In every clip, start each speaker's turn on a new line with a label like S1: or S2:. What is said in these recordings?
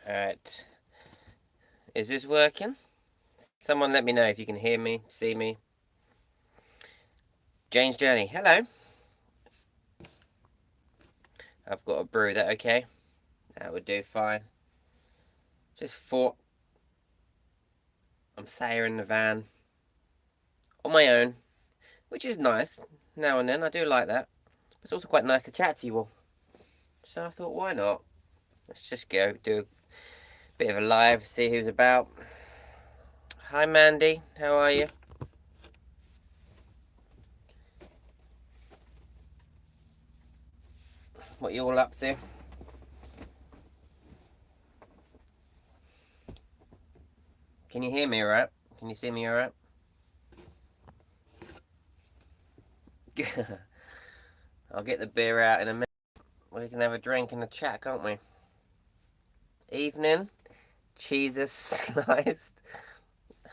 S1: Alright. Is this working? Someone let me know if you can hear me, see me. Jane's Journey, hello. I've got a brew, that okay? That would do fine. Just thought I'm sat here in the van on my own, which is nice now and then. I do like that. But it's also quite nice to chat to you all. So I thought, why not? Let's just go do a bit of a live, see who's about. Hi Mandy, how are you? What you all up to? Can you hear me alright? Can you see me alright? I'll get the beer out in a minute. We can have a drink and a chat, can't we? Evening. Jesus sliced.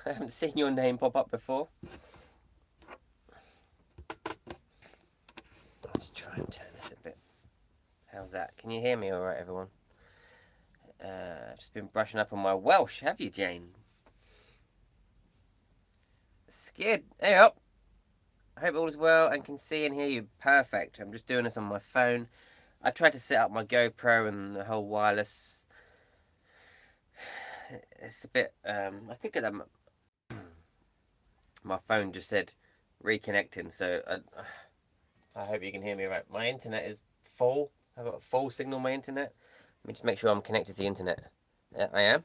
S1: I haven't seen your name pop up before. Let's try and turn this a bit. How's that? Can you hear me alright, everyone? Just been brushing up on my Welsh, have you, Jane? Skid. Hey up. I hope all is well and can see and hear you. Perfect. I'm just doing this on my phone. I tried to set up my GoPro and the whole wireless. It's a bit. I could get that. My phone just said reconnecting, so I hope you can hear me right. My internet is full. I've got a full signal on my internet. Let me just make sure I'm connected to the internet. Yeah, I am.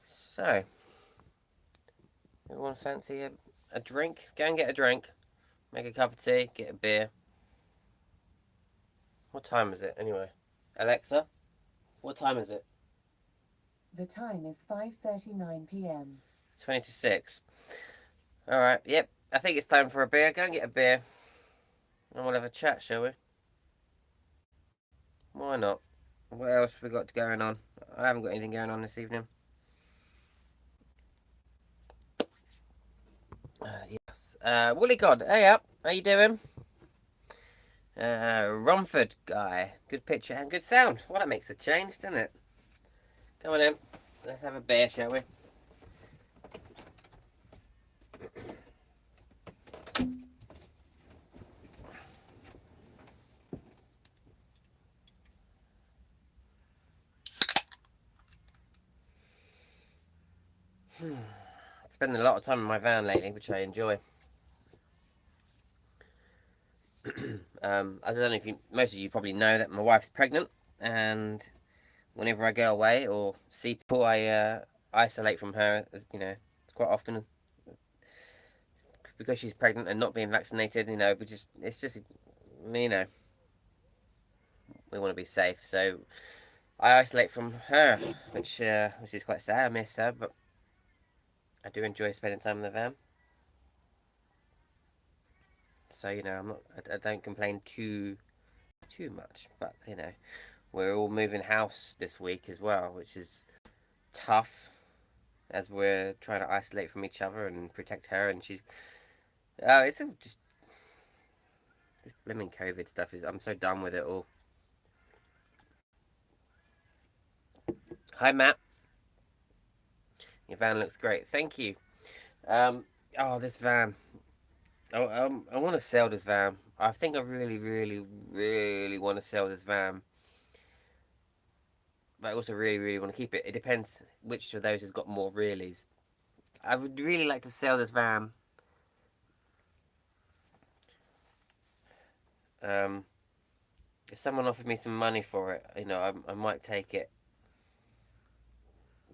S1: So, everyone fancy a drink? Go and get a drink. Make a cup of tea. Get a beer. What time is it anyway? Alexa, what time is it?
S2: The time is 5:39 p.m.
S1: 20 to 6. Alright, yep. I think it's time for a beer. Go and get a beer. And we'll have a chat, shall we? Why not? What else we got going on? I haven't got anything going on this evening. Yes. Woolly God, hey up. How you doing? Romford guy. Good picture and good sound. Well, that makes a change, doesn't it? Come on in. Let's have a beer, shall we? Spending a lot of time in my van lately, which I enjoy. I don't know if most of you probably know that my wife's pregnant, and whenever I go away or see people, I isolate from her. As you know, quite often because she's pregnant and not being vaccinated. It's just you know we want to be safe, so I isolate from her, which is quite sad. I miss her, but I do enjoy spending time in the van. So I don't complain too much, but we're all moving house this week as well, which is tough as we're trying to isolate from each other and protect her. And it's all just this blimmin' COVID stuff. I'm so done with it all. Hi Matt, your van looks great. Thank you. This van. I want to sell this van. I think I really, really, really want to sell this van. But I also really, really want to keep it. It depends which of those has got more reallys. I would really like to sell this van. If someone offered me some money for it, I might take it.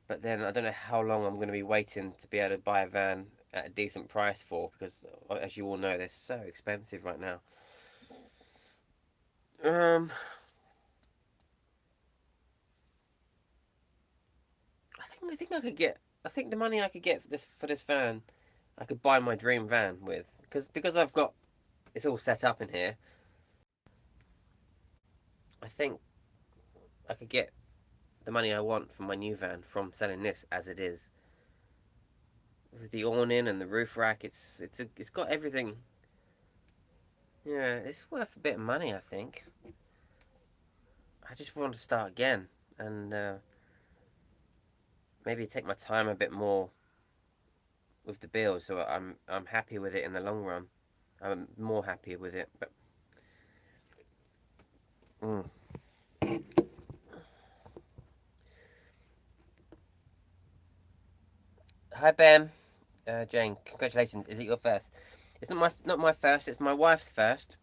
S1: But then I don't know how long I'm going to be waiting to be able to buy a van at a decent price for, because as you all know, they're so expensive right now. I think I could get. I think the money I could get for this van, I could buy my dream van with, because I've got it's all set up in here. I think I could get the money I want for my new van from selling this as it is, with the awning and the roof rack. It's got everything Yeah, it's worth a bit of money, I think. I just want to start again and maybe take my time a bit more with the build, so I'm happy with it in the long run. I'm more happy with it, but mm. Hi Ben, Jane. Congratulations. Is it your first? It's not my first. It's my wife's first.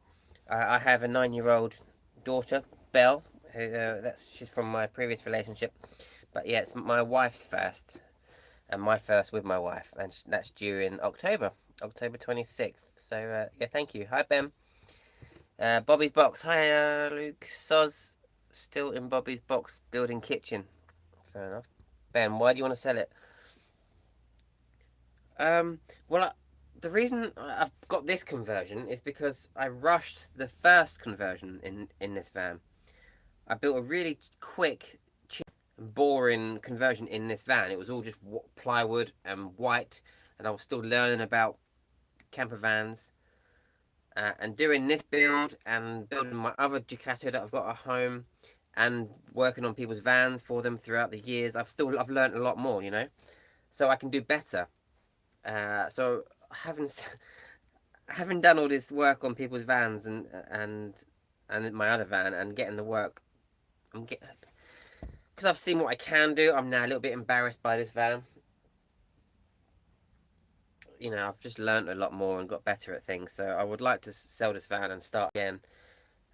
S1: I have a 9-year-old daughter, Belle. Who, she's from my previous relationship, but yeah, it's my wife's first, and my first with my wife, and that's due in October 26th. So yeah, thank you. Hi Ben. Bobby's box. Hi Luke. Soz still in Bobby's box building kitchen. Fair enough. Ben, why do you want to sell it? Well, the reason I've got this conversion is because I rushed the first conversion in this van. I built a really quick, boring conversion in this van. It was all just plywood and white, and I was still learning about camper vans. And doing this build and building my other Ducato that I've got at home, and working on people's vans for them throughout the years, I've learned a lot more, so I can do better. So having having done all this work on people's vans and my other van and getting the work, I'm getting because I've seen what I can do. I'm now a little bit embarrassed by this van. I've just learned a lot more and got better at things. So I would like to sell this van and start again,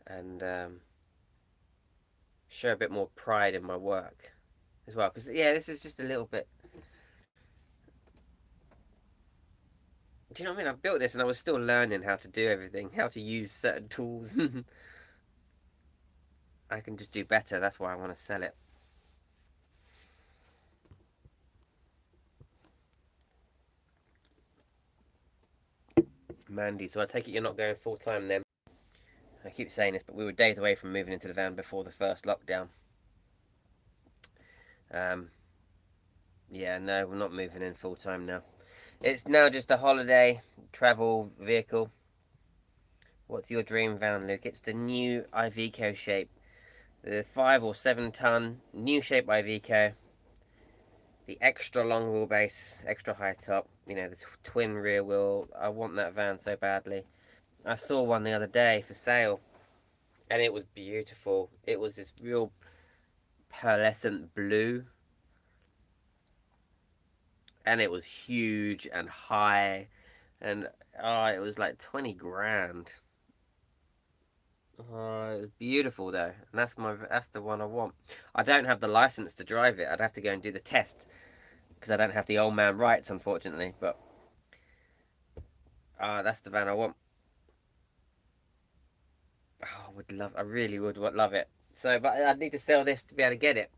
S1: and show a bit more pride in my work as well. Because yeah, this is just a little bit. Do you know what I mean? I built this and I was still learning how to do everything, how to use certain tools. I can just do better. That's why I want to sell it. Mandy, so I take it you're not going full time then? I keep saying this, but we were days away from moving into the van before the first lockdown. Um, yeah, no, we're not moving in full time now. It's now just a holiday travel vehicle. What's your dream van, Luke? It's the new Iveco shape. The 5 or 7 ton new shape Iveco. The extra long wheelbase, extra high top. The twin rear wheel. I want that van so badly. I saw one the other day for sale, and it was beautiful. It was this real pearlescent blue, and it was huge and high, and it was like 20 grand. Oh, it was beautiful though, and that's the one I want. I don't have the license to drive it. I'd have to go and do the test because I don't have the old man rights, unfortunately. But that's the van I want. Oh, I really would love it. So, but I'd need to sell this to be able to get it.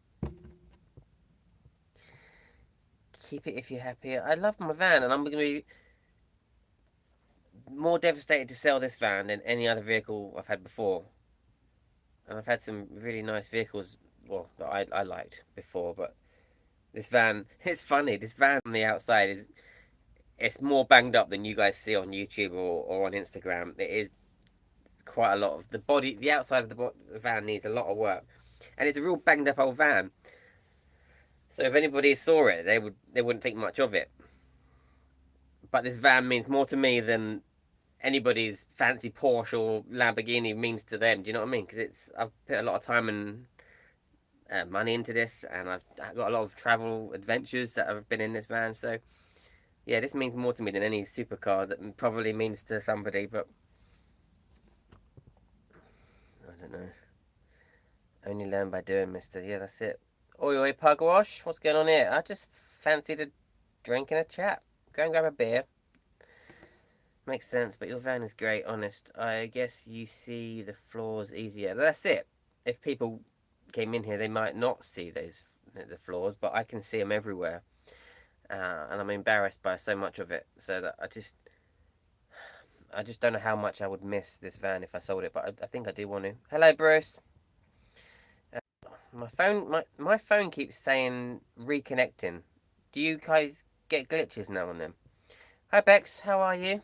S1: Keep it if you're happy. I love my van, and I'm going to be more devastated to sell this van than any other vehicle I've had before. And I've had some really nice vehicles, well, that I liked before, but this van, it's funny. This van on the outside it's more banged up than you guys see on YouTube or on Instagram. It is quite a lot of the body, the outside of the van needs a lot of work, and it's a real banged up old van. So if anybody saw it, they wouldn't think much of it. But this van means more to me than anybody's fancy Porsche or Lamborghini means to them. Do you know what I mean? Because I've put a lot of time and money into this, and I've got a lot of travel adventures that have been in this van. So yeah, this means more to me than any supercar that probably means to somebody. But I don't know. Only learn by doing, mister. Yeah, that's it. Oi, oi, Pugwash. What's going on here? I just fancied a drink and a chat. Go and grab a beer. Makes sense, but your van is great, honest. I guess you see the flaws easier. That's it. If people came in here, they might not see the flaws, but I can see them everywhere. And I'm embarrassed by so much of it. So that I just don't know how much I would miss this van if I sold it, but I think I do want to. Hello, Bruce. My phone keeps saying reconnecting. Do you guys get glitches now and then? Hi Bex, how are you?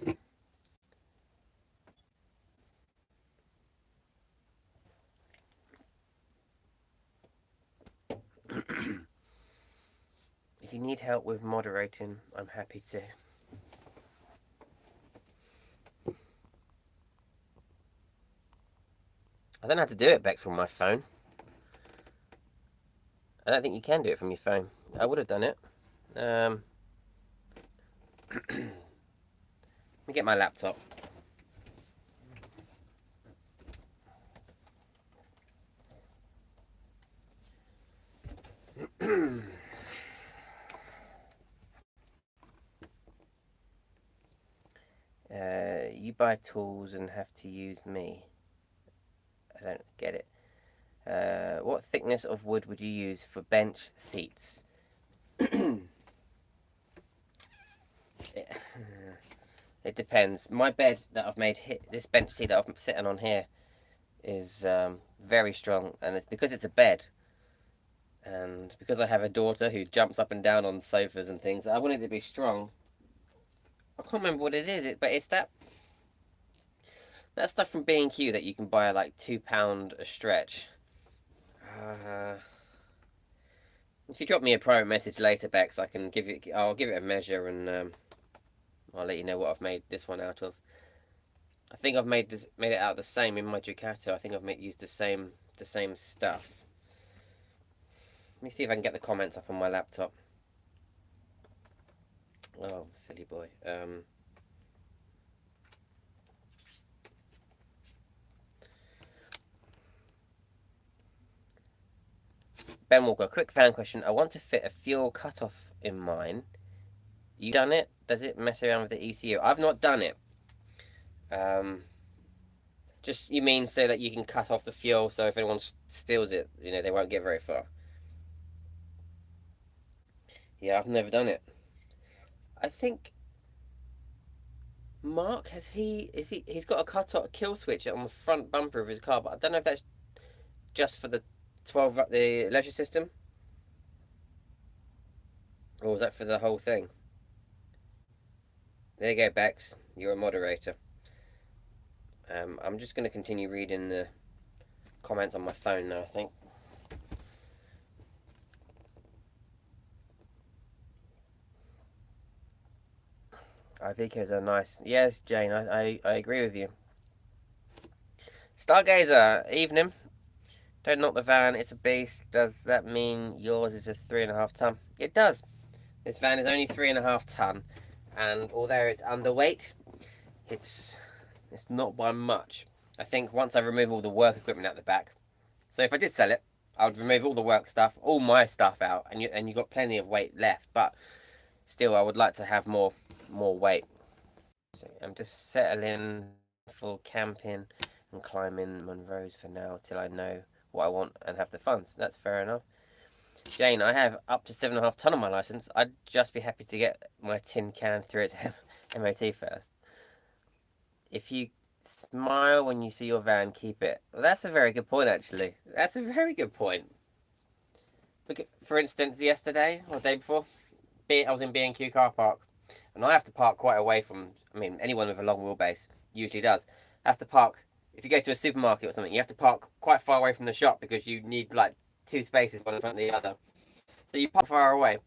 S1: If you need help with moderating, I'm happy to. I don't know how to do it, Bex, from my phone. I don't think you can do it from your phone. I would have done it. Let me get my laptop. You buy tools and have to use me. I don't get it. What thickness of wood would you use for bench seats? It depends. My bed that I've made, this bench seat that I'm sitting on here, is very strong, and it's because it's a bed. And because I have a daughter who jumps up and down on sofas and things, I want it to be strong. I can't remember what it is, but it's that stuff from B&Q that you can buy at like £2 a stretch. If you drop me a private message later, Bex, I'll give it a measure, and I'll let you know what I've made this one out of. I think I've made it out the same in my Ducato. I think I've used the same stuff. Let me see if I can get the comments up on my laptop. Oh, silly boy. Ben Walker, quick fan question. I want to fit a fuel cutoff in mine. You done it? Does it mess around with the ECU? I've not done it. Just, you mean so that you can cut off the fuel, so if anyone steals it, they won't get very far. Yeah, I've never done it. I think Mark, he's got a kill switch on the front bumper of his car, but I don't know if that's just for the the leisure system, or was that for the whole thing? There you go, Bex. You're a moderator. I'm just going to continue reading the comments on my phone now, I think. Ivicos are nice. Yes, Jane, I agree with you. Stargazer, evening. Don't knock the van, it's a beast. Does that mean yours is a 3.5 ton? It does. This van is only 3.5 ton, and although it's underweight, it's not by much. I think once I remove all the work equipment out the back, so if I did sell it, I would remove all the work stuff, all my stuff out, and you got plenty of weight left. But still, I would like to have more weight. So I'm just settling for camping and climbing Monroes for now till I know what I want and have the funds. That's fair enough. Jane, I have up to 7.5 ton on my license. I'd just be happy to get my tin can through its MOT first. If you smile when you see your van, keep it. Well, that's a very good point, actually. That's a very good point. Look, for instance, yesterday or the day before, I was in B&Q car park, and I have to park quite away from. I mean, anyone with a long wheelbase usually does. Has to park. If you go to a supermarket or something, you have to park quite far away from the shop because you need like 2 spaces, one in front of the other. So you park far away,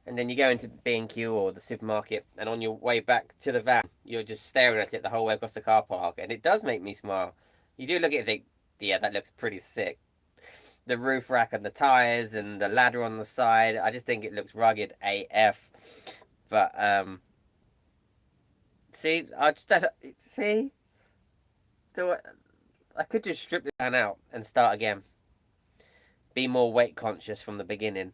S1: and then you go into B&Q or the supermarket, and on your way back to the van, you're just staring at it the whole way across the car park, and it does make me smile. You do look at it and think, yeah, that looks pretty sick. The roof rack and the tyres and the ladder on the side, I just think it looks rugged AF. But, see, I just don't, see? I could just strip the van out and start again. Be more weight conscious from the beginning.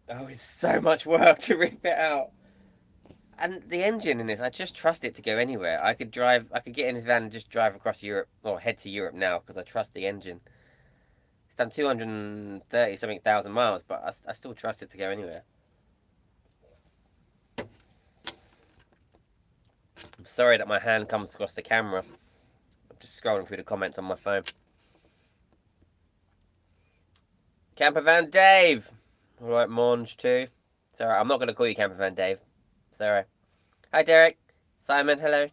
S1: Oh, it's so much work to rip it out. And the engine in this, I just trust it to go anywhere. I could get in this van and just drive across Europe, or head to Europe now, because I trust the engine. It's done 230 something thousand miles, but I still trust it to go anywhere. I'm sorry that my hand comes across the camera. I'm just scrolling through the comments on my phone. Campervan Dave! Alright, Monge too. Sorry, I'm not going to call you Campervan Dave. Sorry. Hi, Derek. Simon, hello.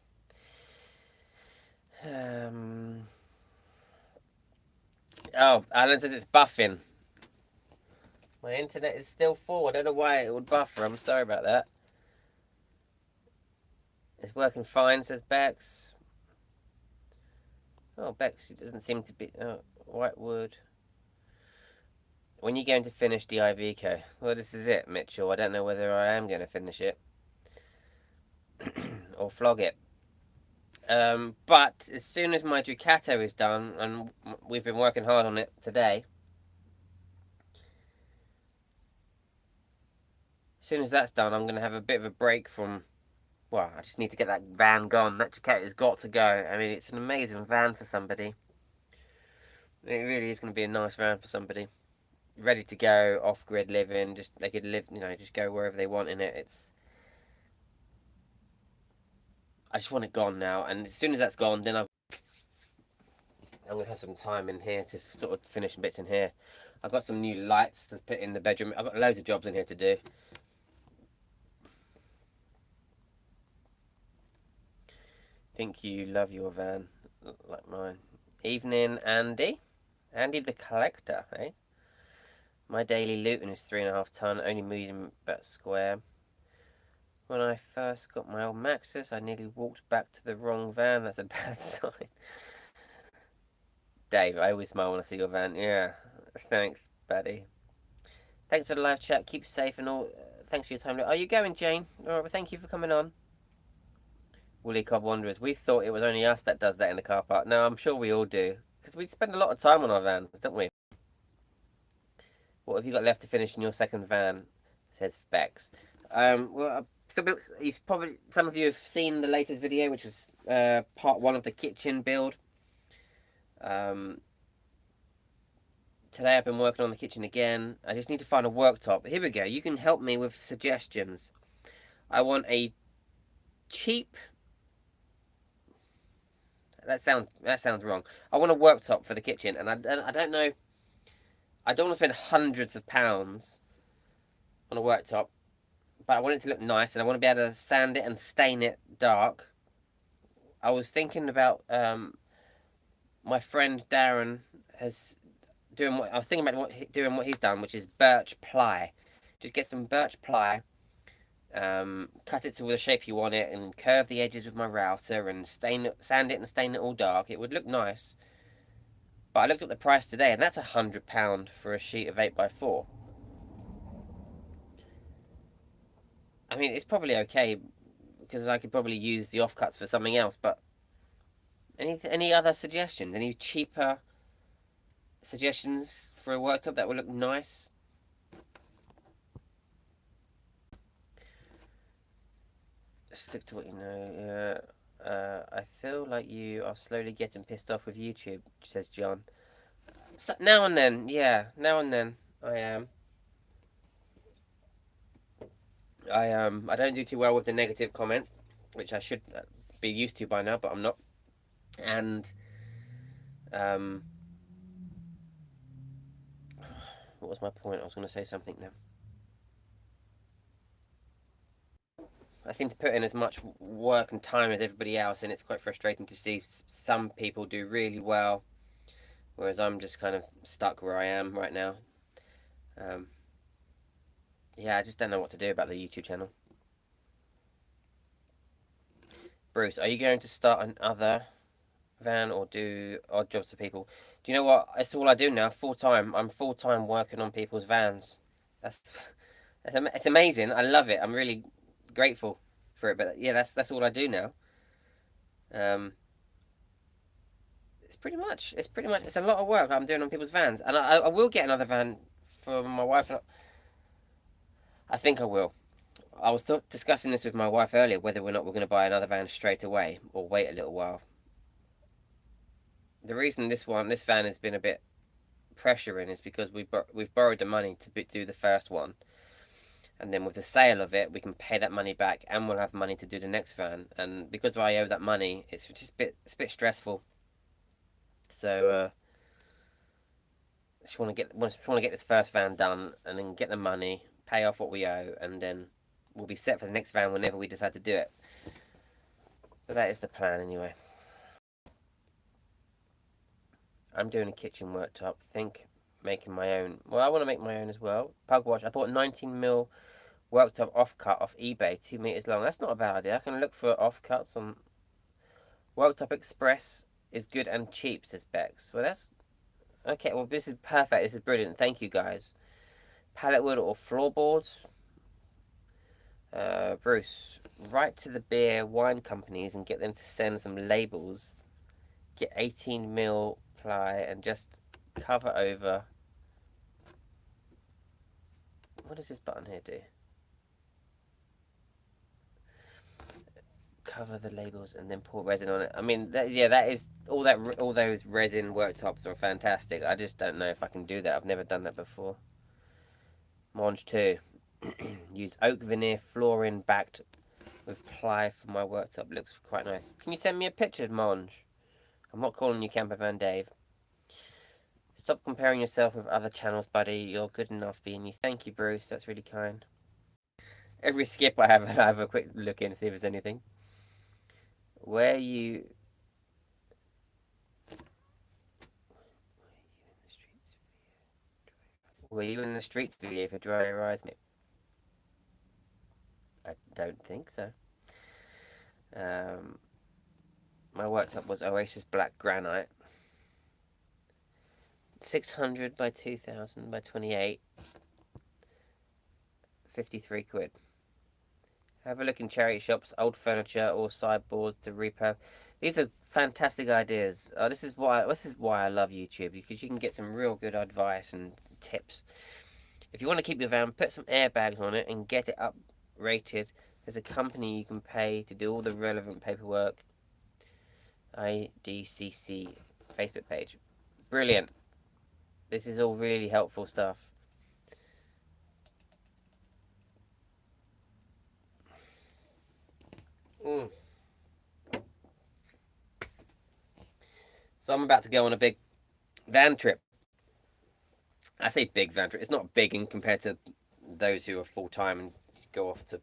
S1: Oh, Alan says it's buffing. My internet is still full. I don't know why it would buffer. I'm sorry about that. It's working fine, says Bex. Oh, Bex, it doesn't seem to be... Oh, Whitewood. When are you going to finish the IVK? Well, this is it, Mitchell. I don't know whether I am going to finish it. or flog it. But as soon as my Ducato is done, and we've been working hard on it today, as soon as that's done, I'm going to have a bit of a break from... Well, I just need to get that van gone. That Ducato's got to go. I mean, it's an amazing van for somebody. It really is going to be a nice van for somebody. Ready to go, off-grid living. Just they could live, just go wherever they want in it. I just want it gone now, and as soon as that's gone, then I'm going to have some time in here to sort of finish some bits in here. I've got some new lights to put in the bedroom. I've got loads of jobs in here to do. Think you love your van like mine. Evening, Andy. Andy the collector, eh? My daily looting is 3.5 ton, only medium but square. When I first got my old Maxus, I nearly walked back to the wrong van. That's a bad sign. Dave, I always smile when I see your van. Yeah, thanks, buddy. Thanks for the live chat. Keep safe and all. Thanks for your time. Are you going, Jane? All right, well, thank you for coming on. Woolly Cob Wanderers. We thought it was only us that does that in the car park. No, I'm sure we all do. Because we spend a lot of time on our vans, don't we? What have you got left to finish in your second van? Says Bex. Well, some of you have seen the latest video, which was part 1 of the kitchen build. Today I've been working on the kitchen again. I just need to find a worktop. Here we go. You can help me with suggestions. I want a cheap... That sounds wrong. I want a worktop for the kitchen, and I don't know... I don't want to spend hundreds of pounds on a worktop, but I want it to look nice, and I want to be able to sand it and stain it dark. I was thinking about my friend Darren doing what he's done, which is birch ply. Just get some birch ply, cut it to the shape you want it, and curve the edges with my router, and sand it and stain it all dark. It would look nice. But I looked at the price today, and that's £100 for a sheet of 8x4. I mean, it's probably okay, because I could probably use the offcuts for something else, but any other suggestions? Any cheaper suggestions for a worktop that would look nice? Stick to what you know. I feel like you are slowly getting pissed off with YouTube, says John. So, now and then, yeah, now and then I am. I don't do too well with the negative comments, which I should be used to by now, but I'm not. And what was my point? I was going to say something now. I seem to put in as much work and time as everybody else, and it's quite frustrating to see some people do really well, whereas I'm just kind of stuck where I am right now. Yeah, I just don't know what to do about the YouTube channel. Bruce, are you going to start another van or do odd jobs for people? Do you know what? That's all I do now, full-time. I'm full-time working on people's vans. It's amazing. I love it. I'm really grateful for it, but yeah, that's all I do now. It's a lot of work I'm doing on people's vans, and I will get another van for my wife. I think I will. I was discussing this with my wife earlier, whether or not we're going to buy another van straight away or wait a little while. The reason this van has been a bit pressuring is because we've borrowed the money to do the first one, and then with the sale of it, we can pay that money back, and we'll have money to do the next van. And because I owe that money, it's just a bit stressful. So just want to get this first van done, and then get the money, pay off what we owe, and then we'll be set for the next van whenever we decide to do it. So that is the plan anyway. I'm doing a kitchen worktop. Think making my own. Well, I want to make my own as well. Pugwash. I bought 19mm worktop offcut off eBay, 2 meters long. That's not a bad idea. I can look for offcuts on Worktop Express. Is good and cheap, says Bex. Well, that's okay. Well, this is perfect. This is brilliant. Thank you, guys. Pallet wood or floorboards. Bruce, write to the beer wine companies and get them to send some labels. Get 18mm ply and just cover over. What does this button here do? Cover the labels and then pour resin on it. I mean, that is all that. All those resin worktops are fantastic. I just don't know if I can do that. I've never done that before. Monge 2. Use oak veneer flooring backed with ply for my worktop. Looks quite nice. Can you send me a picture, Monge? I'm not calling you Camper Van Dave. Stop comparing yourself with other channels, buddy. You're good enough being you. Thank you, Bruce. That's really kind. Every skip I have a quick look in to see if there's anything. Were you in the streets video for Dry Your Eyes, mate? I don't think so. My worktop was Oasis Black Granite. 600 by 2000 by 28. 53 quid. Have a look in charity shops, old furniture or sideboards to repurpose. These are fantastic ideas. This is why I love YouTube, because you can get some real good advice and tips. If you want to keep your van, put some airbags on it and get it up rated. There's a company you can pay to do all the relevant paperwork. IDCC Facebook page. Brilliant. This is all really helpful stuff. So I'm about to go on a big van trip. I say big van trip. It's not big in compared to those who are full-time and go off to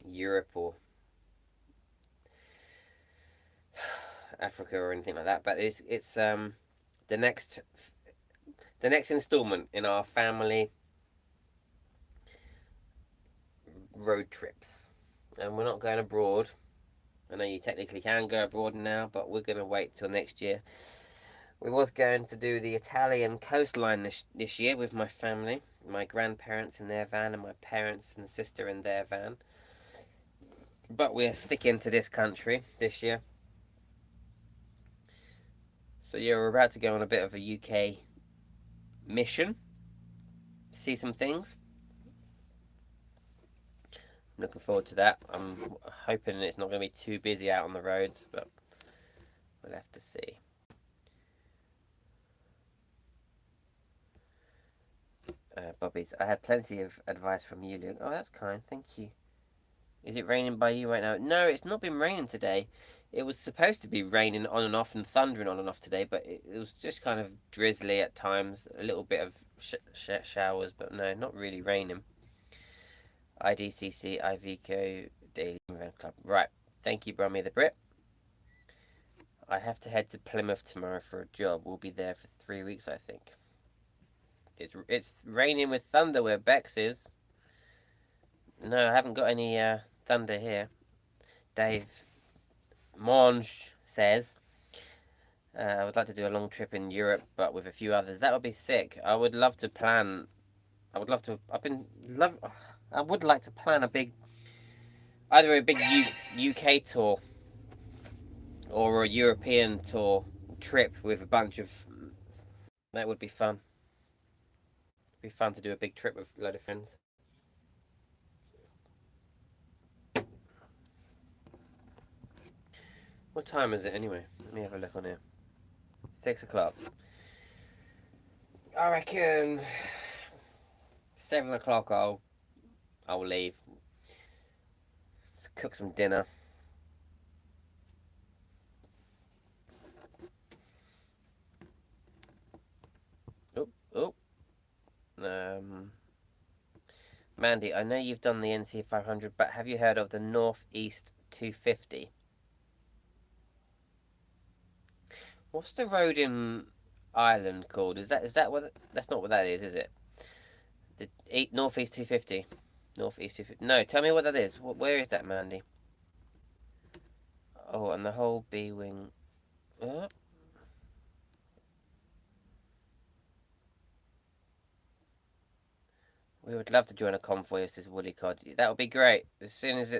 S1: Europe or Africa or anything like that. But it's the next installment in our family road trips. And we're not going abroad. I know you technically can go abroad now, but we're going to wait till next year. We was going to do the Italian coastline this year with my family, my grandparents in their van and my parents and sister in their van. But we're sticking to this country this year. So yeah, we're about to go on a bit of a UK mission. See some things. I'm looking forward to that. I'm hoping it's not going to be too busy out on the roads, but we'll have to see. Bobby's. I had plenty of advice from you, Luke. Oh, that's kind. Thank you. Is it raining by you right now? No, it's not been raining today. It was supposed to be raining on and off and thundering on and off today, but it was just kind of drizzly at times. A little bit of showers, but no, not really raining. IDCC, Iveco, Daily Van Club. Right. Thank you, Brummy the Brit. I have to head to Plymouth tomorrow for a job. We'll be there for 3 weeks, I think. It's raining with thunder where Bex is. No, I haven't got any thunder here. Dave Monge says, I would like to do a long trip in Europe, but with a few others. That would be sick. I would love to plan. I would like to plan either a big UK tour or a European tour trip with a bunch of. That would be fun. It'd be fun to do a big trip with a load of friends. What time is it anyway? Let me have a look on here. 6 o'clock. I reckon 7 o'clock I'll leave. Let's cook some dinner. Mandy, I know you've done the NC 500, but have you heard of the Northeast 250? What's the road in Ireland called? Is that what? That's not what that is it? The Northeast 250. Northeast 250. No, tell me what that is. Where is that, Mandy? Oh, and the whole B wing. Uh, we would love to join a convoy if this is Woolly Cod. That would be great. As soon as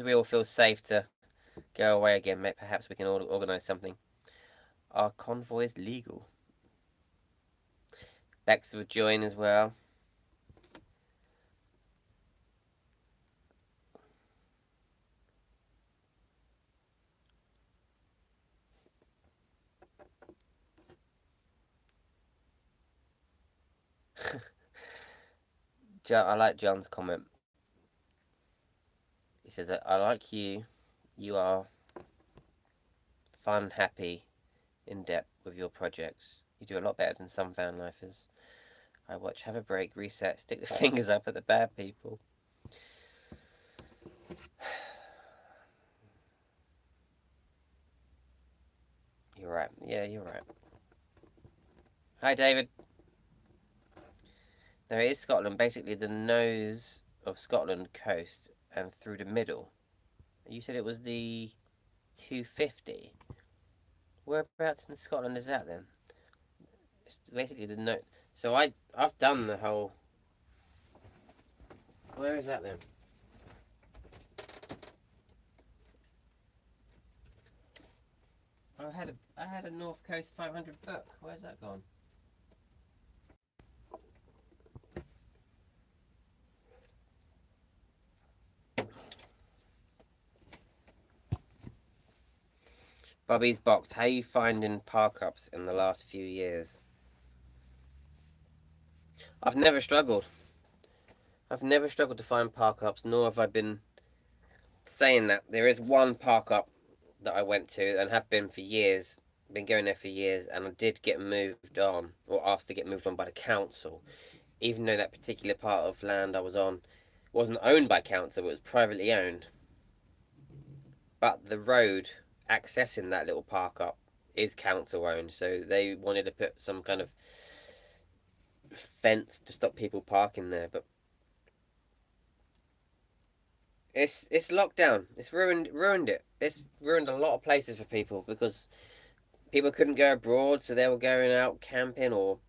S1: we all feel safe to go away again, perhaps we can organise something. Our convoy is legal. Bex would join as well. I like John's comment. He says, I like you. You are fun, happy, in depth with your projects. You do a lot better than some van lifers I watch. Have a break, reset, stick the fingers up at the bad people. You're right. Yeah, you're right. Hi, David. No, it is Scotland. Basically, the nose of Scotland coast and through the middle. You said it was the 250. Whereabouts in Scotland is that then? It's basically the nose. So I've done the whole. Where is that then? I had a North Coast 500 book. Where's that gone? Bobby's box. How you finding park ups in the last few years? I've never struggled. I've never struggled to find park ups, nor have I been saying that. There is one park up that I went to and have been for years. Been going there for years, and I did get moved on, or asked to get moved on by the council, even though that particular part of land I was on wasn't owned by council, it was privately owned. But the road accessing that little park up is council owned, so they wanted to put some kind of fence to stop people parking there. But it's locked down. It's ruined it. It's ruined a lot of places for people because people couldn't go abroad, so they were going out camping or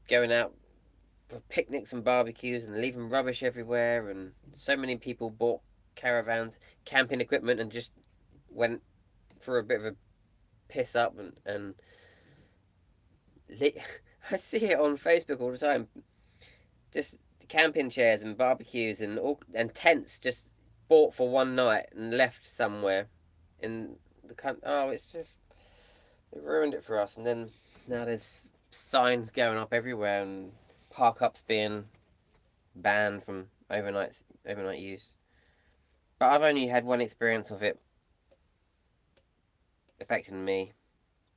S1: going out for picnics and barbecues and leaving rubbish everywhere. And so many people bought caravans, camping equipment, and just went for a bit of a piss up and I see it on Facebook all the time. Just camping chairs and barbecues and tents just bought for one night and left somewhere in the country. Oh, it's just it ruined it for us. And then now there's signs going up everywhere and park ups being banned from overnight use. But I've only had one experience of it affecting me.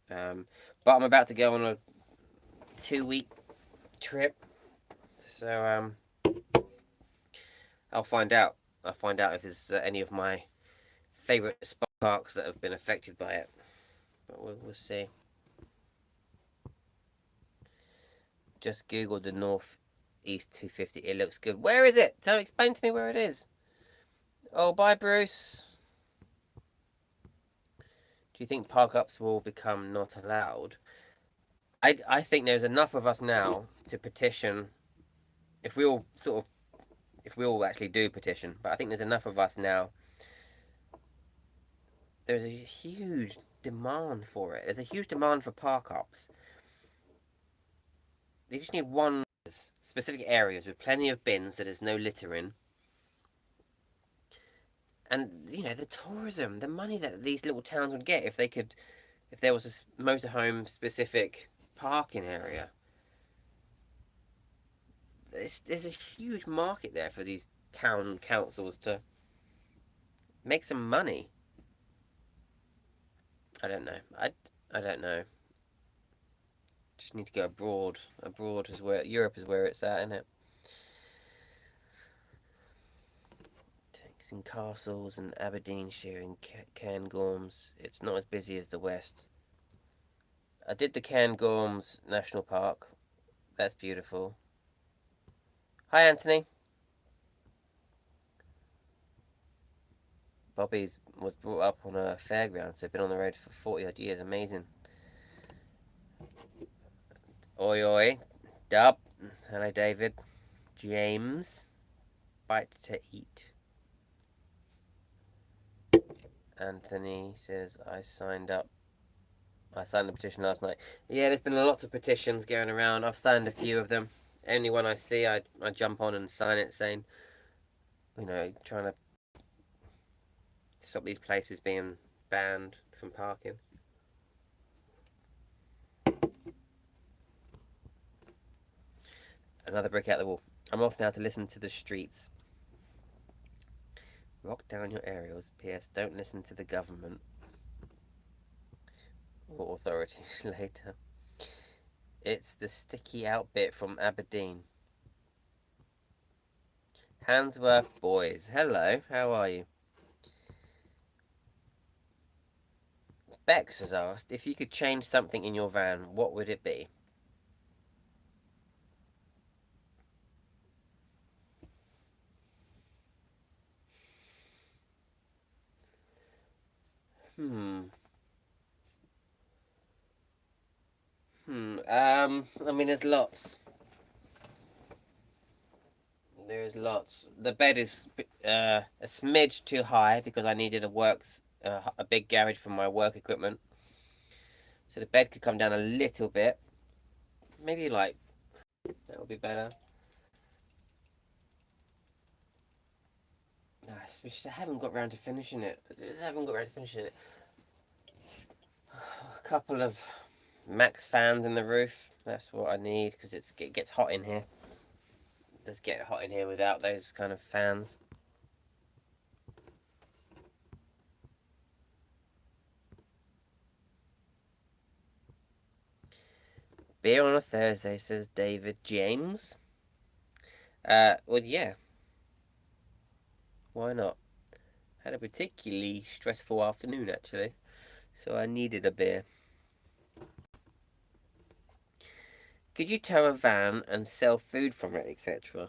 S1: But I'm about to go on a 2-week trip, so I'll find out. I'll find out if there's any of my favourite parks that have been affected by it. But we'll see. Just googled the North East 250. It looks good. Where is it? Explain to me where it is. Oh, bye, Bruce. Do you think park ups will become not allowed? I think there's enough of us now to petition. If we all actually do petition, but I think there's enough of us now. There's a huge demand for it. There's a huge demand for park ups. They just need one specific areas with plenty of bins so there's no littering. And the tourism, the money that these little towns would get if there was a motorhome specific parking area. There's a huge market there for these town councils to make some money. I don't know. I don't know. Just need to go abroad. Abroad is where Europe is where it's at, isn't it? In castles and Aberdeenshire and Cairngorms, it's not as busy as the West. I did the Cairngorms National Park. That's beautiful. Hi, Anthony. Bobby's was brought up on a fairground, so been on the road for 40 odd years. Amazing. Oi, oi. Dub. Hello, David. James. Bite to eat. Anthony says, I signed the petition last night. Yeah, there's been lots of petitions going around. I've signed a few of them. Any one I see, I jump on and sign it, saying, trying to stop these places being banned from parking. Another brick out the wall. I'm off now to listen to the streets. Rock down your aerials. P.S. Don't listen to the government or authorities later. It's the sticky out bit from Aberdeen. Handsworth Boys. Hello, how are you? Bex has asked, if you could change something in your van, what would it be? I mean, there's lots. There's lots. The bed is a smidge too high because I needed a big garage for my work equipment. So the bed could come down a little bit. Maybe like that would be better. I haven't got around to finishing it. A couple of max fans in the roof. That's what I need because it gets hot in here. It does get hot in here without those kind of fans. Beer on a Thursday, says David James. Well, yeah. Why not? Had a particularly stressful afternoon, actually. So I needed a beer. Could you tow a van and sell food from it, etc.?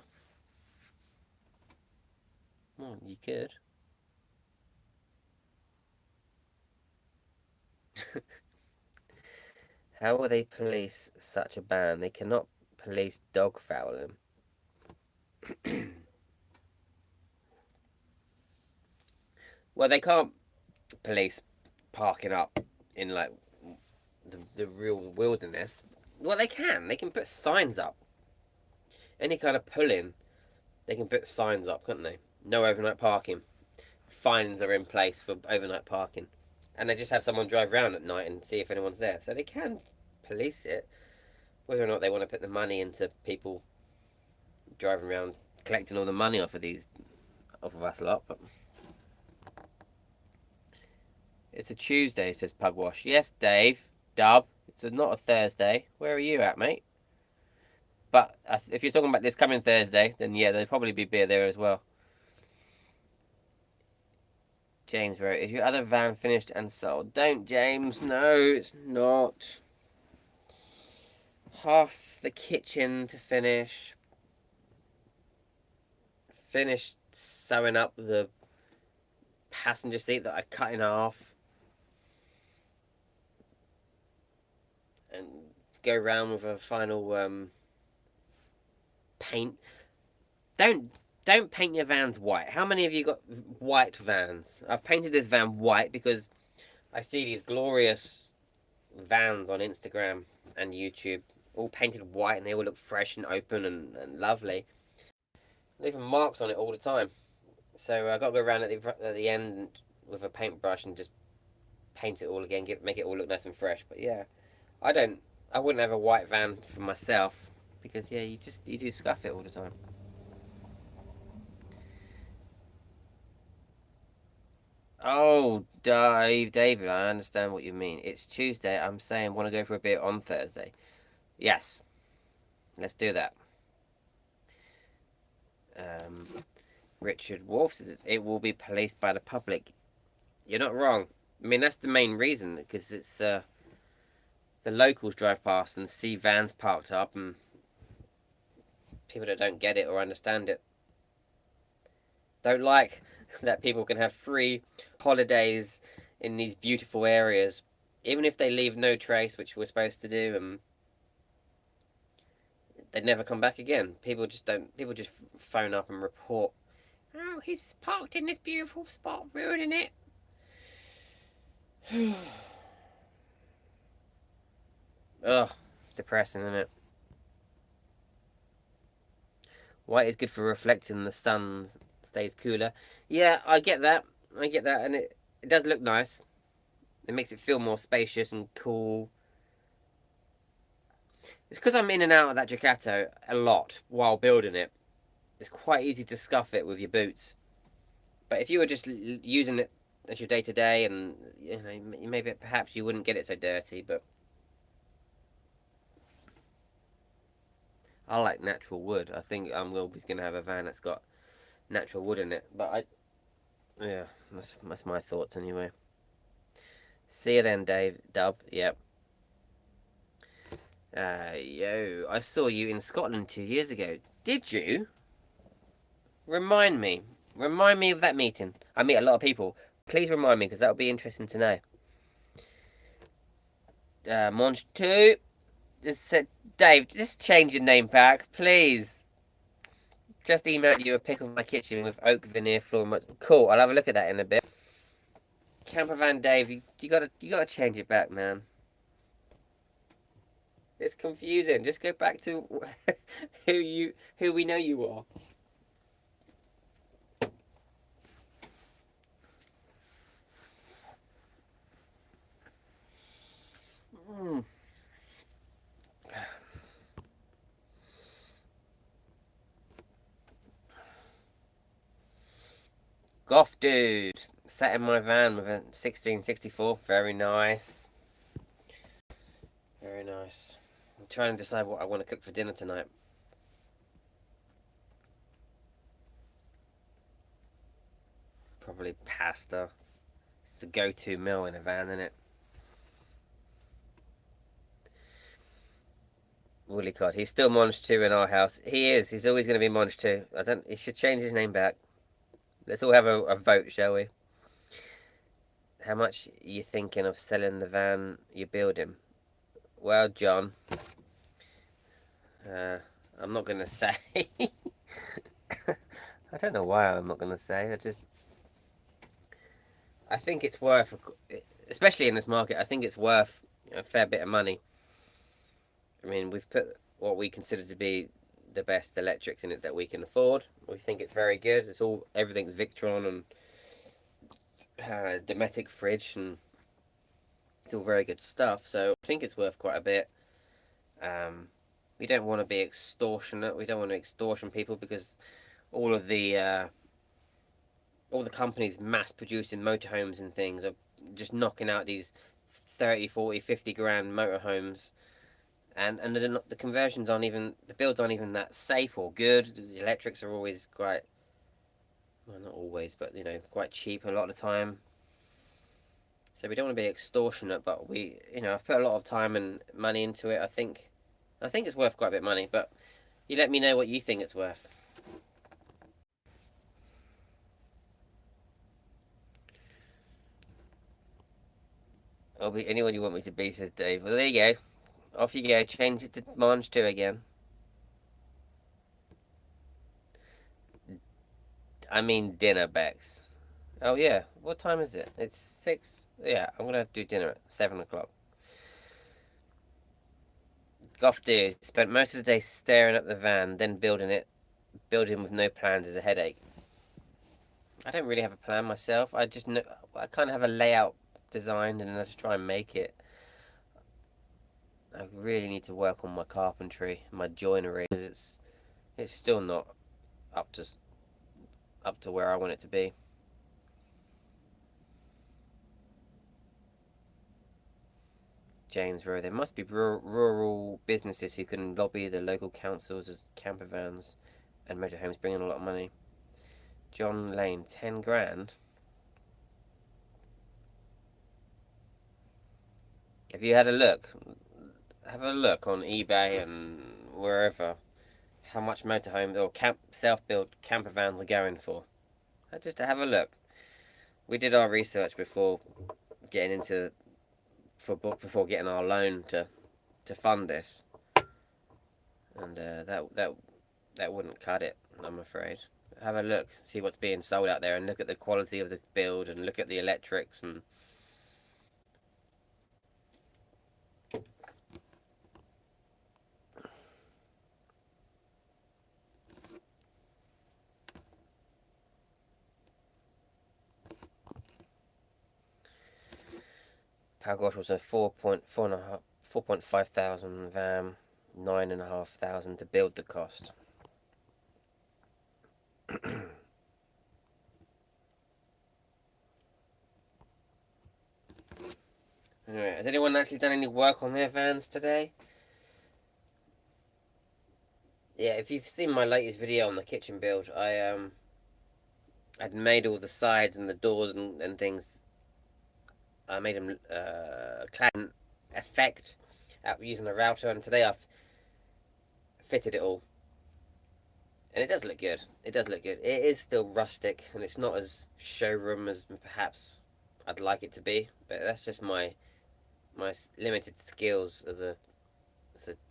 S1: Well, you could. How will they police such a ban? They cannot police dog fouling. Well, they can't police parking up in like the real wilderness. Well, they can. They can put signs up. Any kind of pulling, they can put signs up, can't they? No overnight parking. Fines are in place for overnight parking. And they just have someone drive around at night and see if anyone's there. So they can police it. Whether or not they want to put the money into people driving around collecting all the money off of us lot. But it's a Tuesday, says Pugwash. Yes, Dave. Dub. It's not a Thursday. Where are you at, mate? But if you're talking about this coming Thursday, then yeah, there'll probably be beer there as well. James wrote, is your other van finished and sold? Don't, James. No, it's not. Half the kitchen to finish. Finished sewing up the passenger seat that I cut in half. And go around with a final paint. Don't paint your vans white. How many of you got white vans? I've painted this van white because I see these glorious vans on Instagram and YouTube all painted white and they all look fresh and open and lovely. Leaving marks on it all the time. So I've got to go around at the end with a paintbrush and just paint it all again, make it all look nice and fresh. But yeah, I wouldn't have a white van for myself because yeah, you do scuff it all the time. Oh, David, I understand what you mean. It's Tuesday. I'm saying want to go for a beer on Thursday. Yes, let's do that. Richard Wolf says it will be policed by the public. You're not wrong. I mean, that's the main reason because it's the locals drive past and see vans parked up, and people that don't get it or understand it don't like that people can have free holidays in these beautiful areas, even if they leave no trace, which we're supposed to do, and they never come back again. People just don't. People just phone up and report. Oh, he's parked in this beautiful spot, ruining it. Ugh, it's depressing, isn't it? White is good for reflecting the sun, stays cooler. Yeah, I get that. And it does look nice. It makes it feel more spacious and cool. It's because I'm in and out of that Jacato a lot while building it. It's quite easy to scuff it with your boots. But if you were just using it as your day to day, and maybe perhaps you wouldn't get it so dirty. But I like natural wood. I think I'm always gonna have a van that's got natural wood in it. But yeah, that's my thoughts anyway. See you then, Dave. Dub. Yep. Yo, I saw you in Scotland 2 years ago. Did you? Remind me. Remind me of that meeting. I meet a lot of people. Please remind me, because that would be interesting to know. Monge 2. Dave, just change your name back, please. Just emailed you a pic of my kitchen with oak veneer floor. Cool, I'll have a look at that in a bit. Campervan Dave, you gotta change it back, man. It's confusing. Just go back to who we know you are. Goth dude. Sat in my van with a 1664. Very nice. Very nice. I'm trying to decide what I want to cook for dinner tonight. Probably pasta. It's the go-to meal in a van, isn't it? Woolly Cod. He's still Monge 2 in our house. He is. He's always going to be Monge 2. He should change his name back. Let's all have a vote, shall we? How much are you thinking of selling the van you're building? Well, John, I'm not going to say. I don't know why I'm not going to say. I think it's worth, especially in this market, I think it's worth a fair bit of money. I mean, we've put what we consider to be the best electrics in it that we can afford. We think it's very good. Everything's Victron and Dometic fridge, and it's all very good stuff. So I think it's worth quite a bit. We don't want to be extortionate. We don't want to extortion people, because all the companies mass producing motorhomes and things are just knocking out these 30, 40, 50 grand motorhomes. And the conversions aren't even, the builds aren't even that safe or good. The electrics are always quite, well, not always, but quite cheap a lot of the time. So we don't want to be extortionate, but I've put a lot of time and money into it. I think it's worth quite a bit of money, but you let me know what you think it's worth. I'll be anyone you want me to be, says Dave. Well, there you go. Off you go. Change it to Monge 2 again. I mean dinner, Bex. Oh, yeah. What time is it? It's 6. Yeah, I'm going to do dinner at 7 o'clock. Goff dude. Spent most of the day staring at the van, then building it. Building with no plans is a headache. I don't really have a plan myself. I just know, I kind of have a layout designed, and then I just try and make it. I really need to work on my carpentry, my joinery, because it's still not up to where I want it to be. James Rowe. There must be rural businesses who can lobby the local councils as camper vans and motorhomes, bringing a lot of money. John Lane, 10 grand. Have you had a look? have a look on eBay and wherever how much motorhome or self-built camper vans are going for. Just to have a look. We did our research before getting into before getting our loan to fund this, and that wouldn't cut it, I'm afraid. Have a look, see what's being sold out there, and look at the quality of the build, and look at the electrics, and Powerwash was a 4.5 thousand van, 9.5 thousand to build the cost. Anyway, has anyone actually done any work on their vans today? Yeah, if you've seen my latest video on the kitchen build, I'd made all the sides and the doors and things. I made them clad effect out using a router, and today I've fitted it all, and it does look good. It does look good. It is still rustic, and it's not as showroom as perhaps I'd like it to be, but that's just my limited skills as a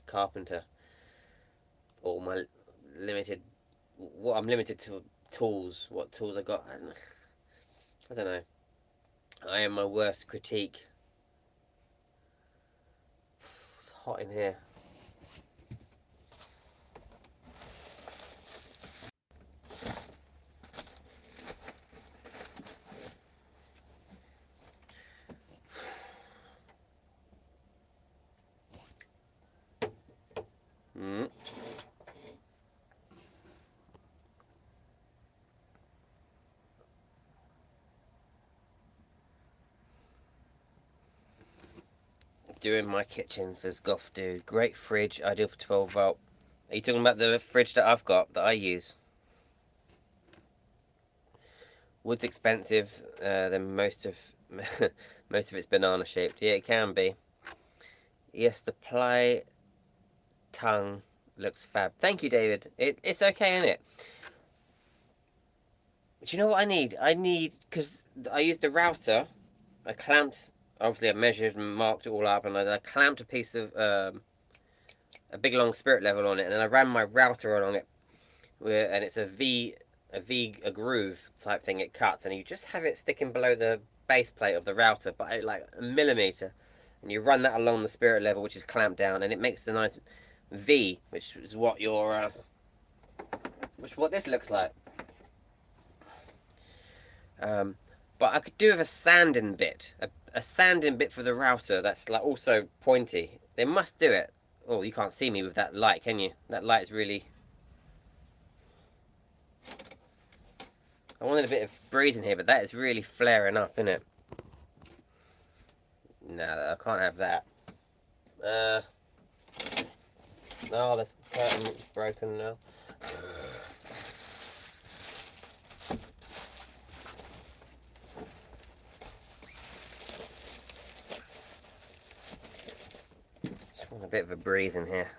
S1: carpenter, or my limited what I'm limited to tools. What tools I got? I don't know. I am my worst critique. It's hot in here. Mm. Doing my kitchen, says Goff Dude. Great fridge, ideal for 12 volt. Are you talking about the fridge that I've got, that I use? Wood's expensive, then most of it's banana shaped. Yeah, it can be. Yes, the ply tongue looks fab. Thank you, David. It's okay, isn't it? But you know what I need? Because I used the router, I clamped, obviously I measured and marked it all up, and I clamped a piece of, a big long spirit level on it, and then I ran my router along it, and it's a groove type thing. It cuts, and you just have it sticking below the base plate of the router, but like a millimeter, and you run that along the spirit level, which is clamped down, and it makes the nice V, which is what what this looks like. But I could do with a sanding bit, a sanding bit for the router that's like also pointy. They must do it. Oh, you can't see me with that light, can you? That light is really... I wanted a bit of breeze in here, but that is really flaring up, isn't it? No, I can't have that. Oh, this curtain is broken now. Just want a bit of a breeze in here.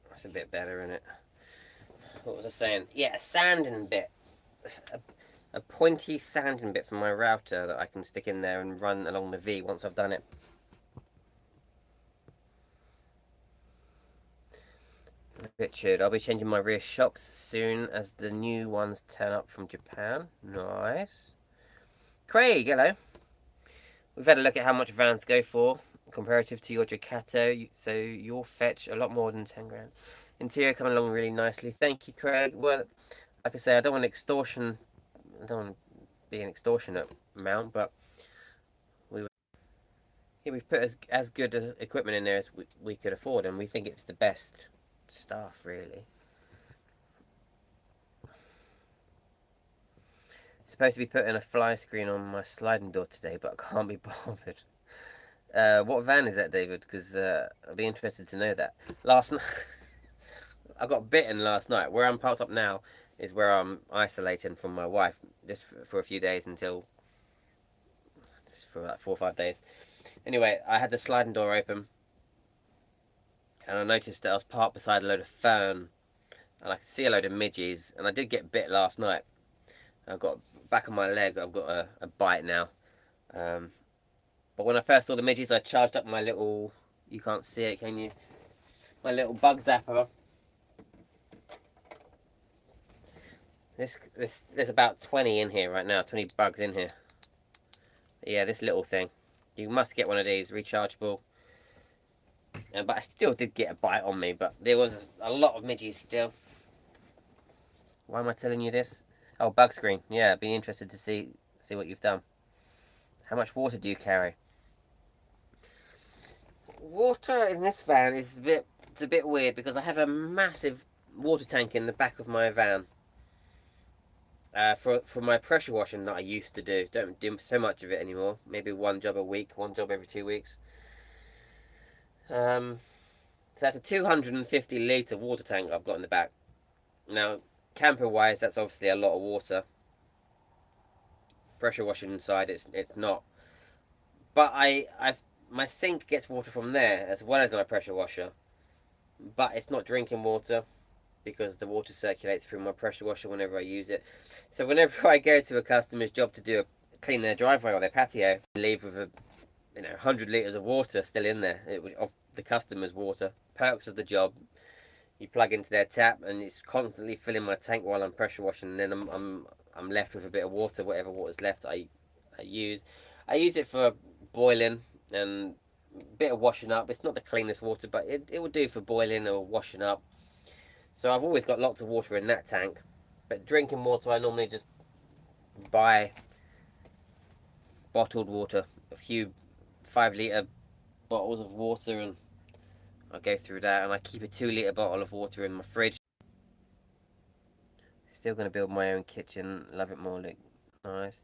S1: That's a bit better, isn't it? What was I saying? Yeah, a sanding bit. A pointy sanding bit from my router that I can stick in there and run along the V once I've done it. Richard, I'll be changing my rear shocks soon as the new ones turn up from Japan. Nice. Craig, hello. We've had a look at how much vans go for comparative to your Ducato, so you'll fetch a lot more than 10 grand. Interior coming along really nicely. Thank you, Craig. Well, like I say, I don't want extortion. I don't want to be an extortionate amount, but we've put as good equipment in there as we could afford, and we think it's the best stuff, really. Supposed to be putting a fly screen on my sliding door today, but I can't be bothered. What van is that, David? Because I'd be interested to know that. Last night, I got bitten last night. Where I'm parked up now is where I'm isolating from my wife, just for a few days just for like 4 or 5 days. Anyway, I had the sliding door open, and I noticed that I was parked beside a load of fern, and I could see a load of midges, and I did get bit last night. I've got back on my leg, I've got a bite now. But when I first saw the midges, I charged up my little, you can't see it, can you? My little bug zapper. There's about 20 in here right now, 20 bugs in here. Yeah, this little thing. You must get one of these, rechargeable. But I still did get a bite on me, but there was a lot of midges still. Why am I telling you this? Oh, bug screen. Yeah, be interested to see what you've done. How much water do you carry? Water in this van is a bit weird because I have a massive water tank in the back of my van. For my pressure washing that I used to do. Don't do so much of it anymore. Maybe one job a week, one job every 2 weeks. So that's a 250 litre water tank I've got in the back. Now, camper wise, that's obviously a lot of water. Pressure washing inside, it's not. But my sink gets water from there as well as my pressure washer. But it's not drinking water because the water circulates through my pressure washer whenever I use it. So whenever I go to a customer's job to clean their driveway or their patio, I leave with 100 litres of water still in there, of the customer's water. Perks of the job: you plug into their tap and it's constantly filling my tank while I'm pressure washing, and then I'm left with a bit of water, whatever water's left I use. I use it for boiling and a bit of washing up. It's not the cleanest water, but it will do for boiling or washing up. So I've always got lots of water in that tank. But drinking water, I normally just buy bottled water, a few 5 litre bottles of water, and I go through that, and I keep a 2 litre bottle of water in my fridge. Still going to build my own kitchen. Love it more. Look nice.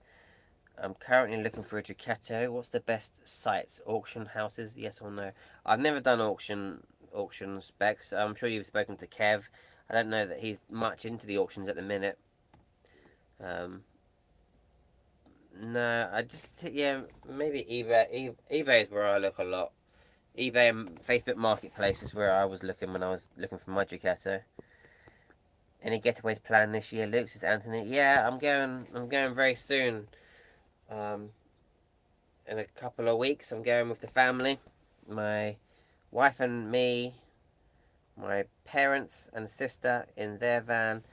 S1: I'm currently looking for a Ducato. What's the best sites? Auction houses? Yes or no? I've never done auction specs. I'm sure you've spoken to Kev. I don't know that he's much into the auctions at the minute. No, I just, yeah, maybe eBay. eBay is where I look a lot. eBay and Facebook Marketplace is where I was looking when I was looking for my Ducato. Any getaways planned this year, Luke? Says Anthony. Yeah, I'm going very soon. In a couple of weeks, I'm going with the family. My wife and me, my parents and sister in their van,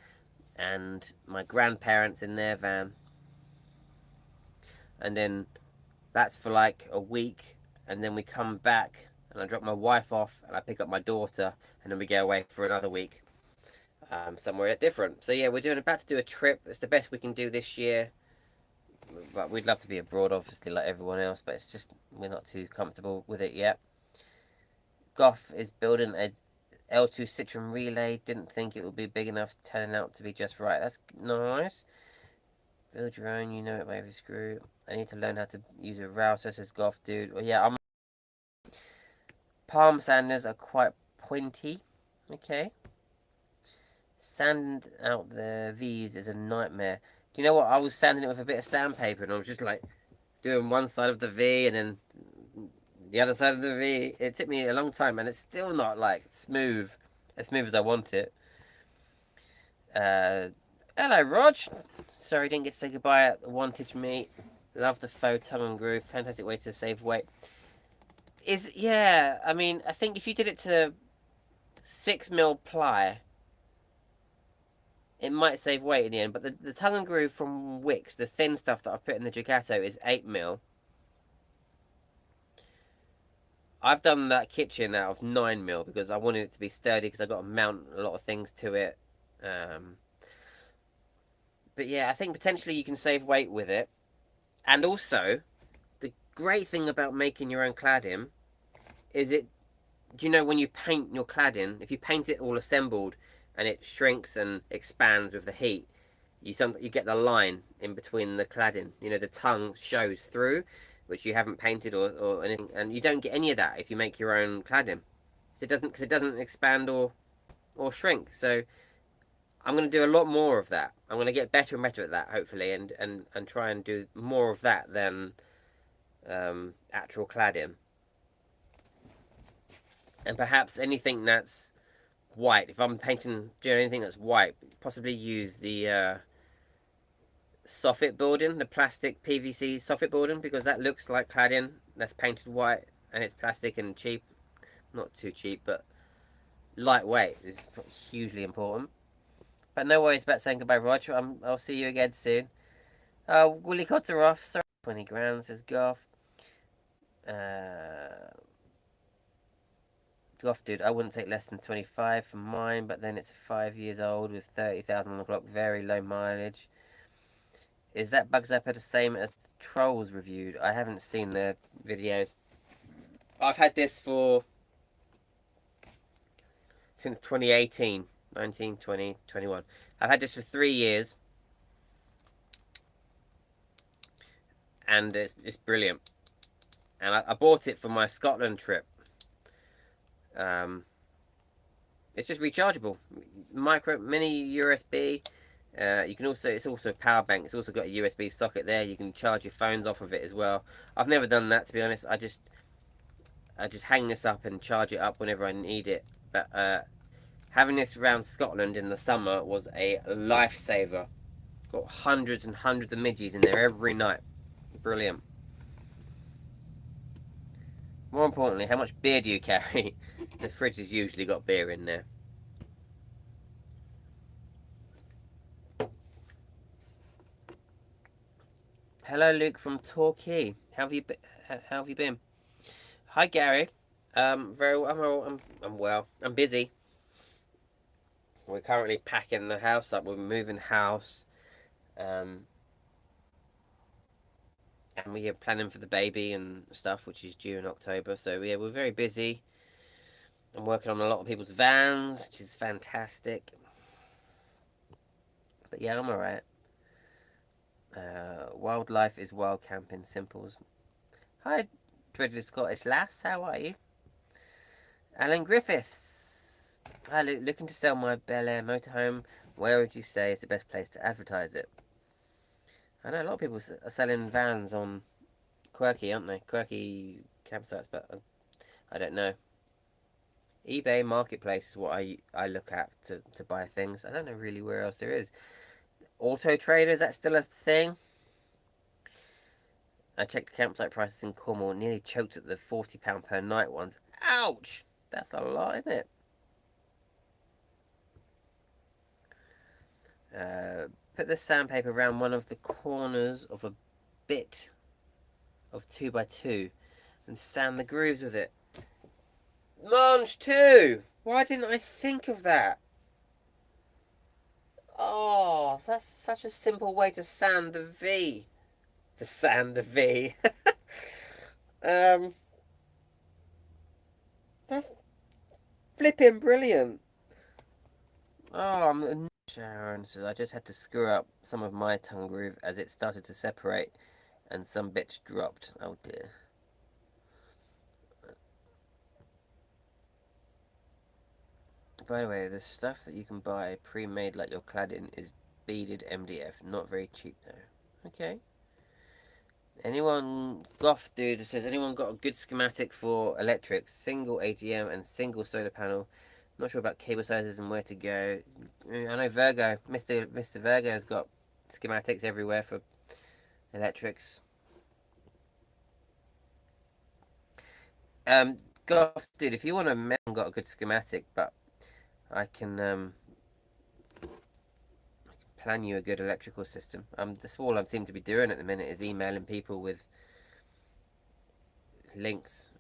S1: and my grandparents in their van. And then that's for like a week, and then we come back and I drop my wife off and I pick up my daughter, and then we go away for another week, somewhere different. So yeah, we're about to do a trip. It's the best we can do this year, but we'd love to be abroad, obviously, like everyone else, but it's just we're not too comfortable with it yet. Goff is building a L2 Citroen relay. Didn't think it would be big enough, turning out to be just right. That's nice. Build your own, you know it, wavy screw. I need to learn how to use a router, says Goff, dude. Well, yeah, palm sanders are quite pointy. Okay. Sand out the V's is a nightmare. Do you know what? I was sanding it with a bit of sandpaper, and I was just like doing one side of the V and then the other side of the V. It took me a long time, and it's still not like smooth as I want it. Hello, Rog. Sorry, didn't get to say goodbye at the Wantage meet. Love the faux tongue and groove. Fantastic way to save weight. Yeah, I mean, I think if you did it to 6mm ply, it might save weight in the end. But the tongue and groove from Wix, the thin stuff that I've put in the Ducato, is 8mm. I've done that kitchen out of 9mm because I wanted it to be sturdy, because I've got to mount a lot of things to it. But yeah, I think potentially you can save weight with it. And also, the great thing about making your own cladding is do you know when you paint your cladding, if you paint it all assembled and it shrinks and expands with the heat, you get the line in between the cladding. You know, the tongue shows through, which you haven't painted or anything, and you don't get any of that if you make your own cladding. So it doesn't expand or shrink. So I'm going to do a lot more of that. I'm going to get better and better at that, hopefully, and try and do more of that than actual cladding. And perhaps anything that's white. If I'm doing anything that's white, possibly use the soffit boarding, the plastic PVC soffit boarding, because that looks like cladding that's painted white and it's plastic and cheap. Not too cheap, but lightweight is hugely important. But no worries about saying goodbye, Roger. I'll see you again soon. Woolly cods are off. Sorry, 20 grand, says Goff. Goff, dude, I wouldn't take less than 25 for mine, but then it's 5 years old with 30,000 on the clock, very low mileage. Is that Bug Zapper the same as the Trolls reviewed? I haven't seen the videos. I've had this since 2018, 19, 20, 21. I've had this for 3 years, and it's brilliant. And I bought it for my Scotland trip. It's just rechargeable, mini USB. It's also a power bank. It's also got a USB socket there. You can charge your phones off of it as well. I've never done that, to be honest. I just hang this up and charge it up whenever I need it. But having this around Scotland in the summer was a lifesaver. Got hundreds and hundreds of midgies in there every night. Brilliant. More importantly, how much beer do you carry? The fridge has usually got beer in there. Hello, Luke from Torquay. How have you been? Hi, Gary. Very well. I'm well. I'm busy. We're currently packing the house up. We're moving house. And we are planning for the baby and stuff, which is due in October. So yeah, we're very busy. I'm working on a lot of people's vans, which is fantastic. But yeah, I'm alright. Wildlife is wild camping simples. Hi, dreaded Scottish lass. How are you? Alan Griffiths. Hi, Luke. Looking to sell my Bel Air motorhome. Where would you say is the best place to advertise it? I know a lot of people are selling vans on Quirky, aren't they? Quirky campsites, but I don't know. eBay Marketplace is what I look at to buy things. I don't know really where else there is. Auto Trader, is that still a thing? I checked campsite prices in Cornwall, nearly choked at the £40 per night ones. Ouch! That's a lot, isn't it? Put the sandpaper around one of the corners of a bit of 2x2 and sand the grooves with it. Munch 2! Why didn't I think of that? Oh, that's such a simple way to sand the V. To sand the V. That's flipping brilliant. Oh, Sharon says, I just had to screw up some of my tongue groove as it started to separate and some bits dropped. Oh dear. By the way, the stuff that you can buy pre-made like your cladding is beaded MDF. Not very cheap though. Okay. Anyone, Goff dude says, anyone got a good schematic for electrics? Single AGM and single solar panel. Not sure about cable sizes and where to go. I know Virgo, Mr. Virgo has got schematics everywhere for electrics. Goff dude, if you want to, got a good schematic, but I can plan you a good electrical system. That's all I seem to be doing at the minute is emailing people with links,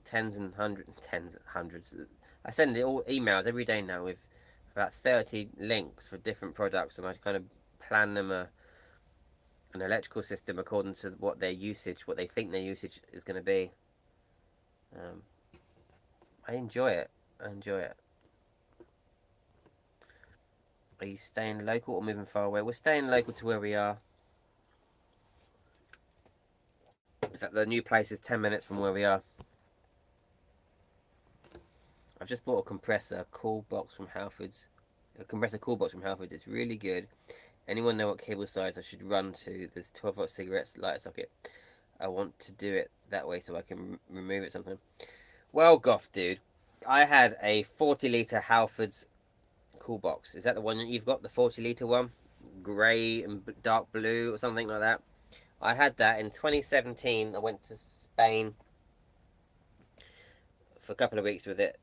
S1: tens and hundreds. I send all emails every day now with about 30 links for different products, and I kind of plan them an electrical system according to what they think their usage is going to be. I enjoy it. Are you staying local or moving far away? We're staying local to where we are. In fact, the new place is 10 minutes from where we are. I've just bought a compressor cool box from Halfords. A compressor cool box from Halfords. It's really good. Anyone know what cable size I should run to? There's 12-volt cigarettes light socket. I want to do it that way so I can remove it sometime. Well, Goff, dude. I had a 40 litre Halfords cool box. Is that the one that you've got? The 40 litre one? Grey and dark blue or something like that. I had that in 2017. I went to Spain for a couple of weeks with it.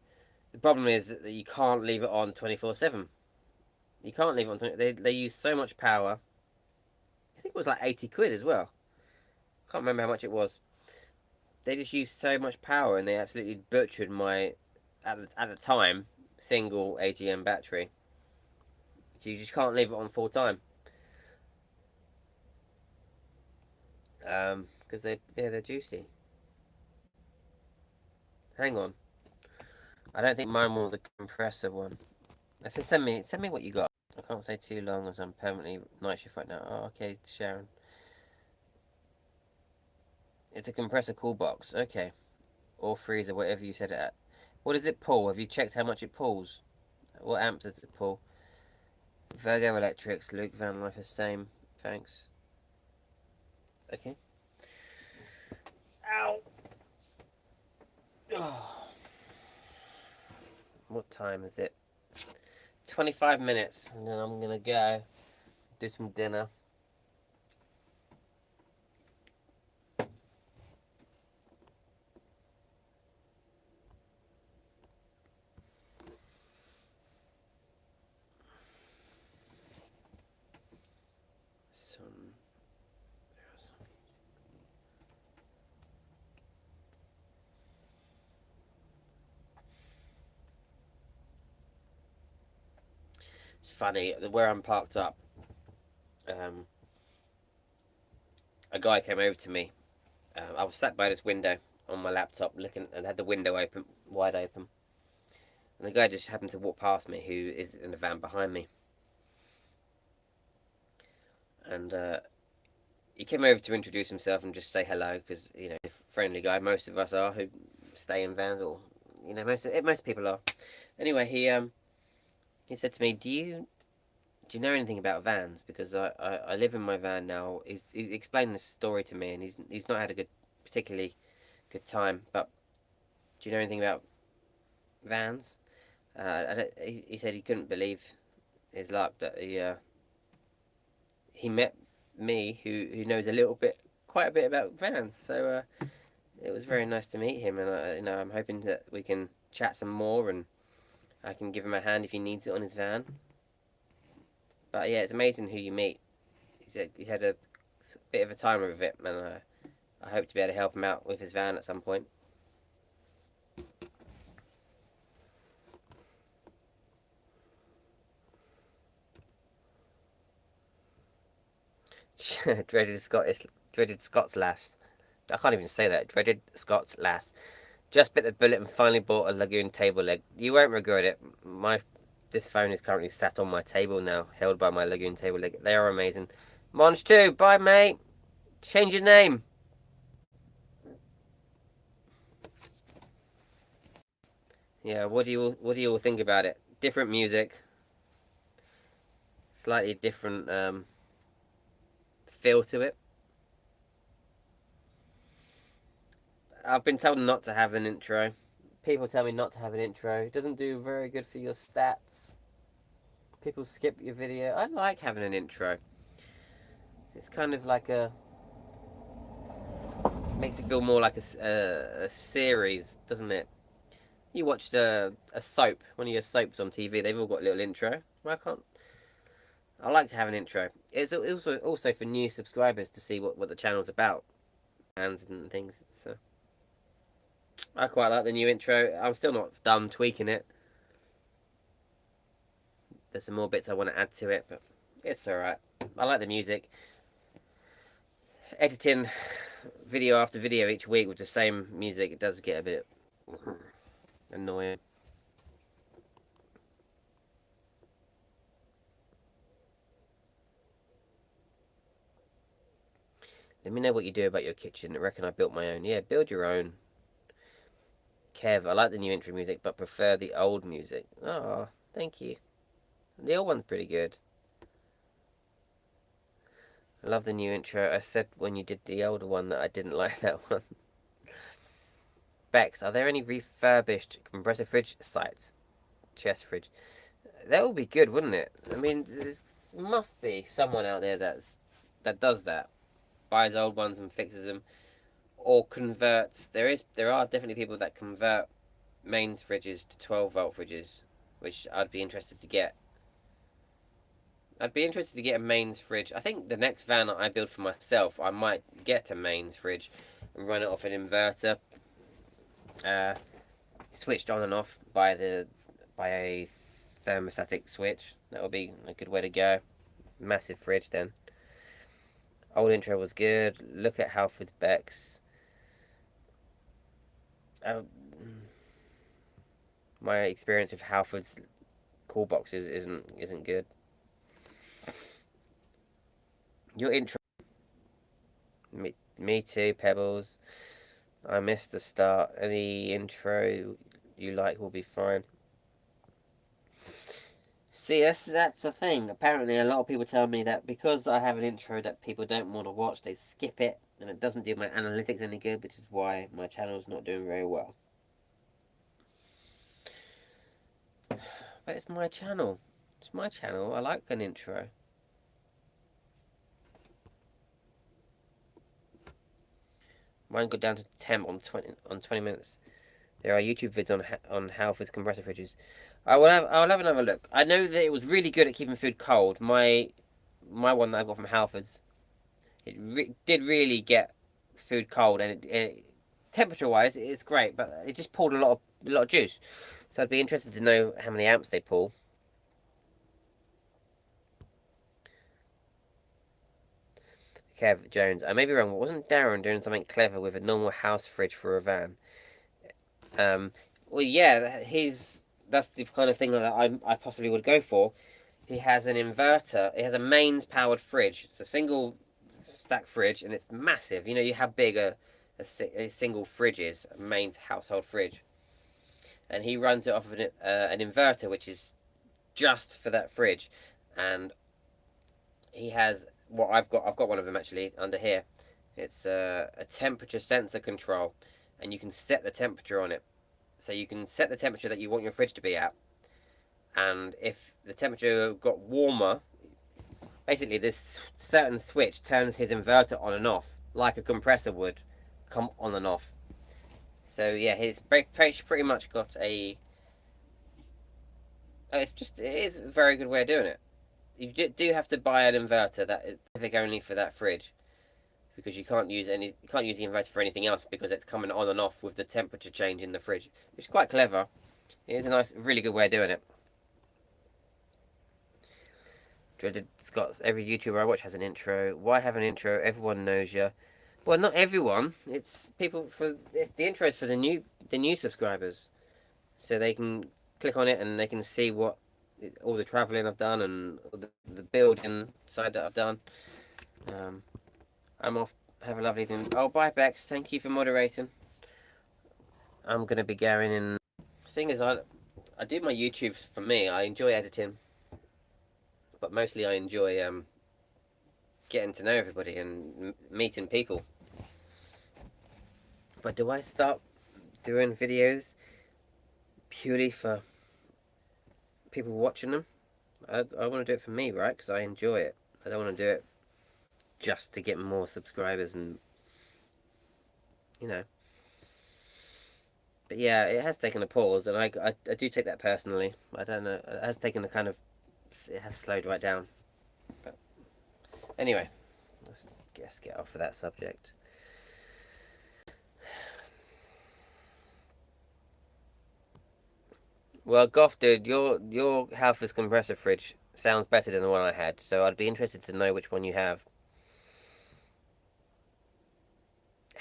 S1: The problem is that you can't leave it on 24/7. You can't leave it on. They use so much power. I think it was like 80 quid as well. Can't remember how much it was. They just used so much power and they absolutely butchered my, at the time, single AGM battery. You just can't leave it on full time. Because they're juicy. Hang on. I don't think mine was the compressor one. I said send me what you got. I can't say too long as I'm permanently night shift right now. Oh, okay, Sharon. It's a compressor cool box. Okay. Or freezer, whatever you said it at. What does it pull? Have you checked how much it pulls? What amps does it pull? Virgo Electrics, Luke Van Life, the same. Thanks. Okay. Ow! Oh. What time is it? 25 minutes, and then I'm gonna go do some dinner. It's funny, where I'm parked up, a guy came over to me. I was sat by this window on my laptop looking and had the window open, wide open. And the guy just happened to walk past me who is in the van behind me. And he came over to introduce himself and just say hello because, you know, a friendly guy. Most of us are who stay in vans, or, you know, most people are. Anyway, he said to me, do you know anything about vans? Because I live in my van now. He's explained this story to me, and he's not had a particularly good time. But do you know anything about vans? He said he couldn't believe his luck that he met me, who knows quite a bit about vans. So it was very nice to meet him, and I'm hoping that we can chat some more, and I can give him a hand if he needs it on his van. But yeah, it's amazing who you meet. He's had a bit of a time with it, and I hope to be able to help him out with his van at some point. Dreaded Scots lass. I can't even say that. Dreaded Scots lass. Just bit the bullet and finally bought a Lagoon table leg. You won't regret it. This phone is currently sat on my table now, held by my Lagoon table leg. They are amazing. Monch 2, bye mate. Change your name. Yeah, what do you all think about it? Different music, slightly different feel to it. I've been told not to have an intro. People tell me not to have an intro. It doesn't do very good for your stats. People skip your video. I like having an intro. It's kind of like makes it feel more like a series, doesn't it? You watched a soap, one of your soaps on TV. They've all got a little intro. Why can't I like to have an intro? It's also for new subscribers to see what the channel's about, bands and things. So I quite like the new intro. I'm still not done tweaking it. There's some more bits I want to add to it, but it's alright. I like the music. Editing video after video each week with the same music, it does get a bit annoying. Let me know what you do about your kitchen. I reckon I built my own. Yeah, build your own. Kev, I like the new intro music, but prefer the old music. Oh, thank you. The old one's pretty good. I love the new intro. I said when you did the older one that I didn't like that one. Bex, are there any refurbished compressor fridge sites? Chest fridge. That would be good, wouldn't it? I mean, there must be someone out there that does that, buys old ones and fixes them, or converts. There are definitely people that convert mains fridges to 12-volt fridges, which I'd be interested to get. I'd be interested to get a mains fridge. I think the next van I build for myself, I might get a mains fridge and run it off an inverter, switched on and off by a thermostatic switch. That would be a good way to go. Massive fridge then. Old intro was good. Look at Halford's Bex. My experience with Halford's cool boxes isn't good. Your intro. Me too, Pebbles. I missed the start. Any intro you like will be fine. See, that's the thing. Apparently, a lot of people tell me that because I have an intro that people don't want to watch, they skip it, and it doesn't do my analytics any good, which is why my channel's not doing very well. But it's my channel. It's my channel. I like an intro. Mine got down to temp on 20 minutes. There are YouTube vids on Halford's compressor fridges. I'll have another look. I know that it was really good at keeping food cold. My one that I got from Halford's, it did really get food cold, and temperature wise it's great, but it just pulled a lot of juice. So I'd be interested to know how many amps they pull. Kev Jones, I may be wrong, but wasn't Darren doing something clever with a normal house fridge for a van? Well, yeah, that's the kind of thing that I possibly would go for. He has an inverter. It has a mains powered fridge. It's a single stack fridge, and it's massive. You know how big a single fridge is, a mains household fridge. And he runs it off of an inverter, which is just for that fridge. And he has what I've got one of them actually under here. It's a temperature sensor control, and you can set the temperature on it. So you can set the temperature that you want your fridge to be at, and if the temperature got warmer, basically this certain switch turns his inverter on and off like a compressor would come on and off. So yeah, he's pretty much got a it is a very good way of doing it. You do have to buy an inverter that is specific only for that fridge, because you can't use the inverter for anything else, because it's coming on and off with the temperature change in the fridge, which is quite clever. It is a really good way of doing it. Dreaded Scots, every YouTuber I watch has an intro. Why have an intro? Everyone knows you. Well, not everyone. It's the intros for the new subscribers, so they can click on it and they can see all the traveling I've done and the building side that I've done. I'm off. Have a lovely evening. Oh, bye, Bex. Thank you for moderating. I'm gonna be going in. The thing is, I do my YouTube for me. I enjoy editing, but mostly I enjoy getting to know everybody and meeting people. But do I start doing videos purely for people watching them? I want to do it for me, right? Because I enjoy it. I don't want to do it just to get more subscribers and But yeah, it has taken a pause, and I do take that personally. I don't know. It has taken a kind of. It has slowed right down. But anyway, let's get off of that subject. Well, Goff, dude, your Halfords compressor fridge sounds better than the one I had, so I'd be interested to know which one you have.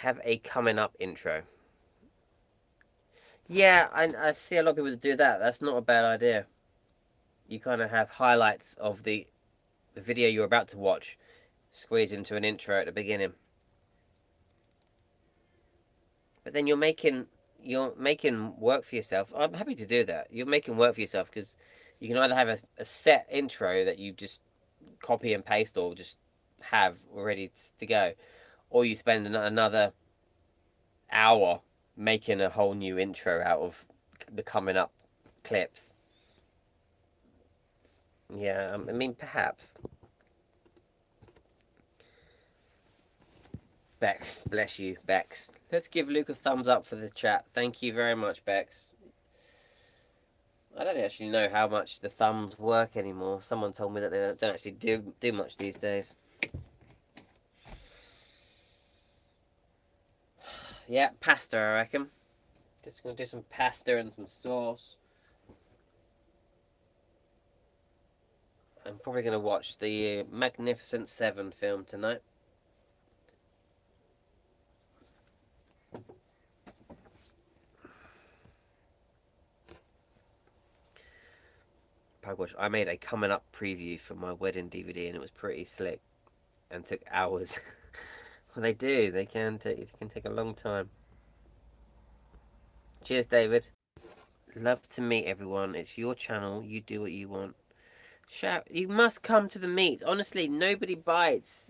S1: Have a coming up intro. Yeah, I see a lot of people do that. That's not a bad idea. You kind of have highlights of the video you're about to watch, squeeze into an intro at the beginning. But then you're making work for yourself. I'm happy to do that. You're making work for yourself, because you can either have a set intro that you just copy and paste or just have ready to go, or you spend another hour making a whole new intro out of the coming up clips. Yeah, I mean, perhaps. Bex, bless you, Bex. Let's give Luke a thumbs up for the chat. Thank you very much, Bex. I don't actually know how much the thumbs work anymore. Someone told me that they don't actually do much these days. Yeah, pasta, I reckon. Just gonna do some pasta and some sauce. I'm probably gonna watch the Magnificent Seven film tonight. Pugwash. I made a coming up preview for my wedding DVD and it was pretty slick and took hours. Well, they do. They can take a long time. Cheers, David. Love to meet everyone. It's your channel. You do what you want. Shout! You must come to the meet. Honestly, nobody bites.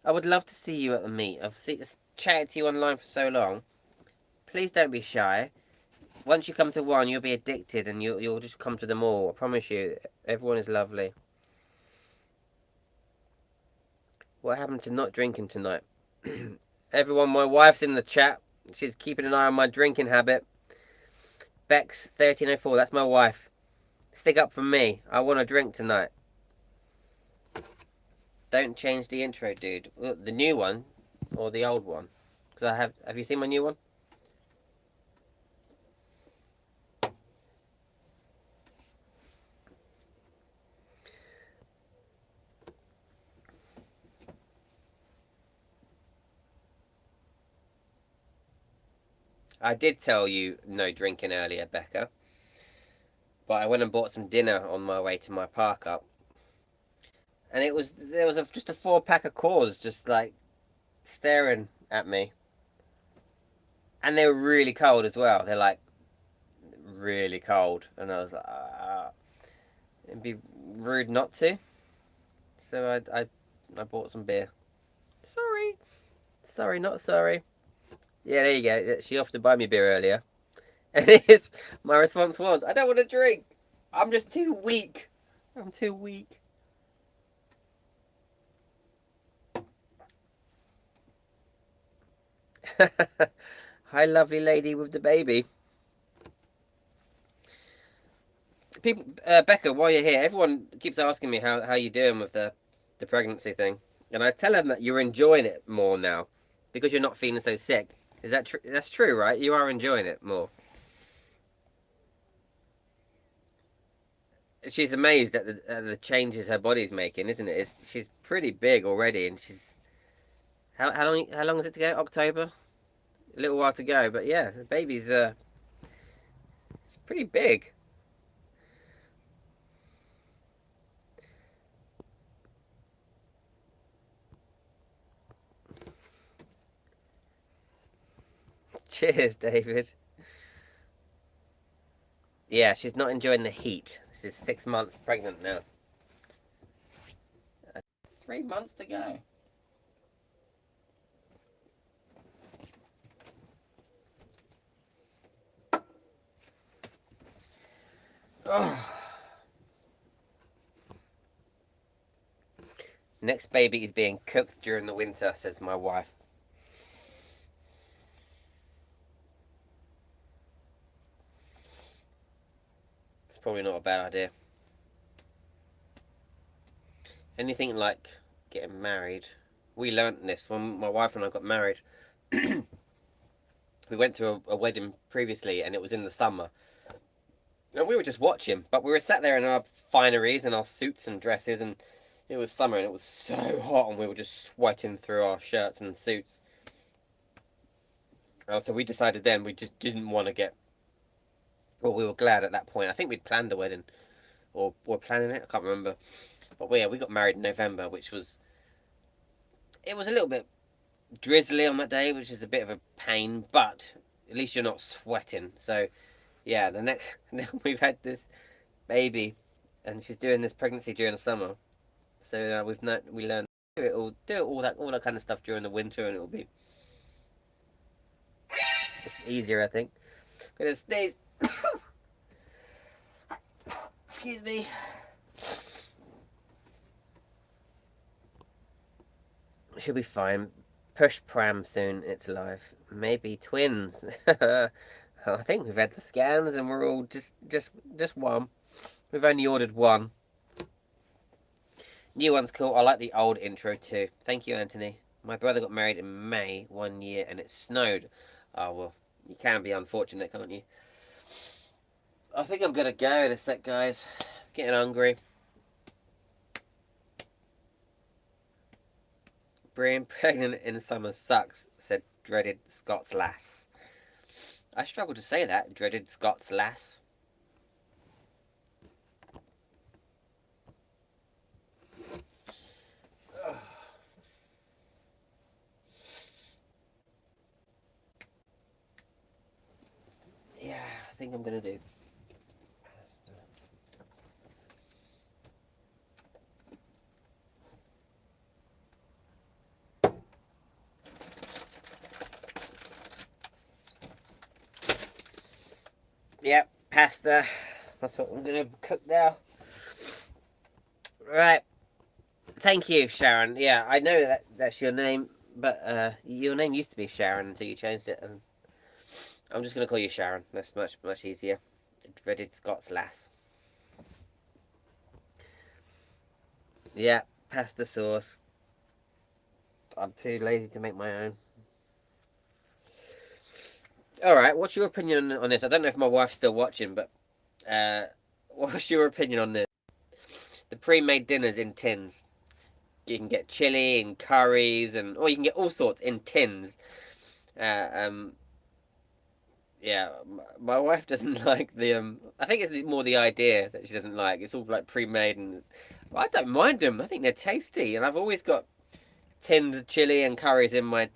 S1: I would love to see you at the meet. I've chatted to you online for so long. Please don't be shy. Once you come to one, you'll be addicted and you'll just come to them all. I promise you. Everyone is lovely. What happened to not drinking tonight? Everyone, my wife's in the chat. She's keeping an eye on my drinking habit. Bex1304, that's my wife. Stick up for me. I want a drink tonight. Don't change the intro, dude. The new one or the old one? Because have you seen my new one? I did tell you no drinking earlier, Becca. But I went and bought some dinner on my way to my park up. And there was just a 4-pack of Coors just like staring at me. And they were really cold as well. They're like really cold. And I was like, it'd be rude not to. So I bought some beer. Sorry, not sorry. Yeah, there you go. She offered to buy me beer earlier. And my response was, I don't want to drink. I'm just too weak. I'm too weak. Hi, lovely lady with the baby. People, Becca, while you're here, everyone keeps asking me how you doing with the pregnancy thing. And I tell them that you're enjoying it more now because you're not feeling so sick. Is that true? That's true, right? You are enjoying it more. She's amazed at the changes her body's making, isn't it? She's pretty big already, and she's how long is it to go? October, a little while to go, but yeah, the baby's it's pretty big. Cheers, David. Yeah, she's not enjoying the heat. She's 6 months pregnant now. 3 months to go. Oh. Next baby is being cooked during the winter, says my wife. It's probably not a bad idea. Anything like getting married. We learnt this when my wife and I got married. We went to a wedding previously and it was in the summer. And we were just watching, but we were sat there in our fineries and our suits and dresses, and it was summer and it was so hot and we were just sweating through our shirts and suits. So we decided then we just didn't want to get... Well, we were glad at that point. I think we'd planned a wedding. Or were planning it, I can't remember. But we got married in November, which was... It was a little bit drizzly on that day, which is a bit of a pain, but at least you're not sweating. So, yeah, we've had this baby, and she's doing this pregnancy during the summer. So we learned to do all that kind of stuff during the winter, and it'll be... It's easier, I think. Gonna sneeze. Excuse me. She'll be fine. Push pram soon. It's live. Maybe twins. I think we've had the scans and we're all just one. We've only ordered one. New one's cool. I like the old intro too. Thank you, Anthony. My brother got married in May 1 year and it snowed. Oh, well, you can be unfortunate, can't you? I think I'm gonna go in a sec, guys. Getting hungry. Being pregnant in summer sucks, said dreaded Scots lass. I struggle to say that, dreaded Scots lass. Yeah, I think I'm gonna do pasta. Yep, pasta. That's what I'm gonna cook now. Right. Thank you, Sharon. Yeah, I know that's your name, but your name used to be Sharon until you changed it, and I'm just gonna call you Sharon. That's much easier. Dreaded Scots lass. Yeah, pasta sauce. I'm too lazy to make my own. Alright, what's your opinion on this? I don't know if my wife's still watching, but what's your opinion on this? The pre-made dinners in tins. You can get chili and curries, or you can get all sorts in tins. Yeah, my wife doesn't like the I think it's more the idea that she doesn't like. It's all like pre-made, and I don't mind them. I think they're tasty, and I've always got tinned chili and curries in my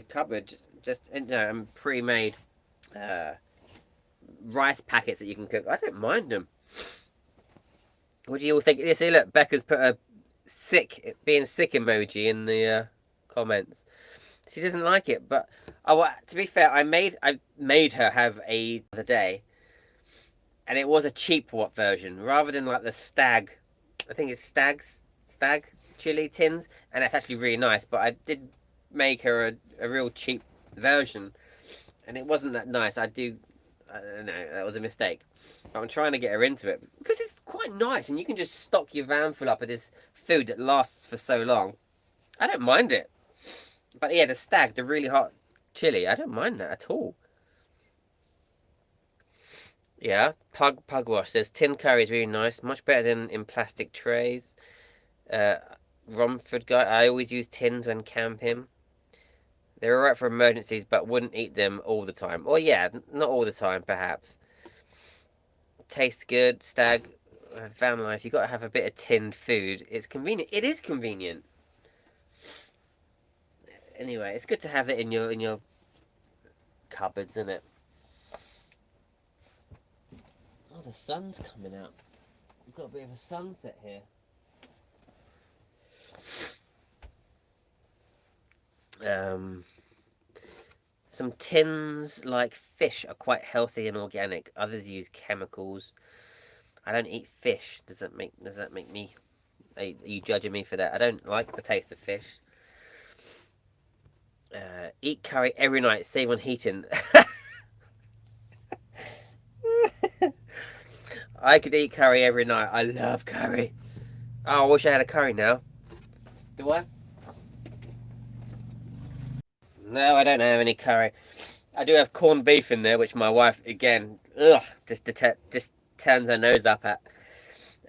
S1: cupboard. Just pre-made rice packets that you can cook. I don't mind them. What do you all think? You see, look, Becca's put a being sick emoji in the comments. She doesn't like it, but to be fair, I made her have the other day, and it was a cheap version rather than like the stag. I think it's stag chili tins, and that's actually really nice. But I did make her a real cheap version, and it wasn't that nice. I don't know, that was a mistake. But I'm trying to get her into it because it's quite nice, and you can just stock your van full up of this food that lasts for so long. I don't mind it. But yeah, the really hot chili, I don't mind that at all. Yeah, Pugwash says tin curry is really nice, much better than in plastic trays. Romford guy, I always use tins when camping. They're alright for emergencies, but wouldn't eat them all the time. Or yeah, not all the time, perhaps. Tastes good, stag, van life. You got to have a bit of tinned food. It's convenient. It is convenient. Anyway, it's good to have it in your cupboards, isn't it? Oh, the sun's coming out. We've got a bit of a sunset here. Some tins like fish are quite healthy and organic. Others use chemicals. I don't eat fish. Does that make me? Are you judging me for that? I don't like the taste of fish. Eat curry every night. Save on heating. I could eat curry every night. I love curry. Oh, I wish I had a curry now. Do I? No, I don't have any curry. I do have corned beef in there, which my wife, again, just turns her nose up at.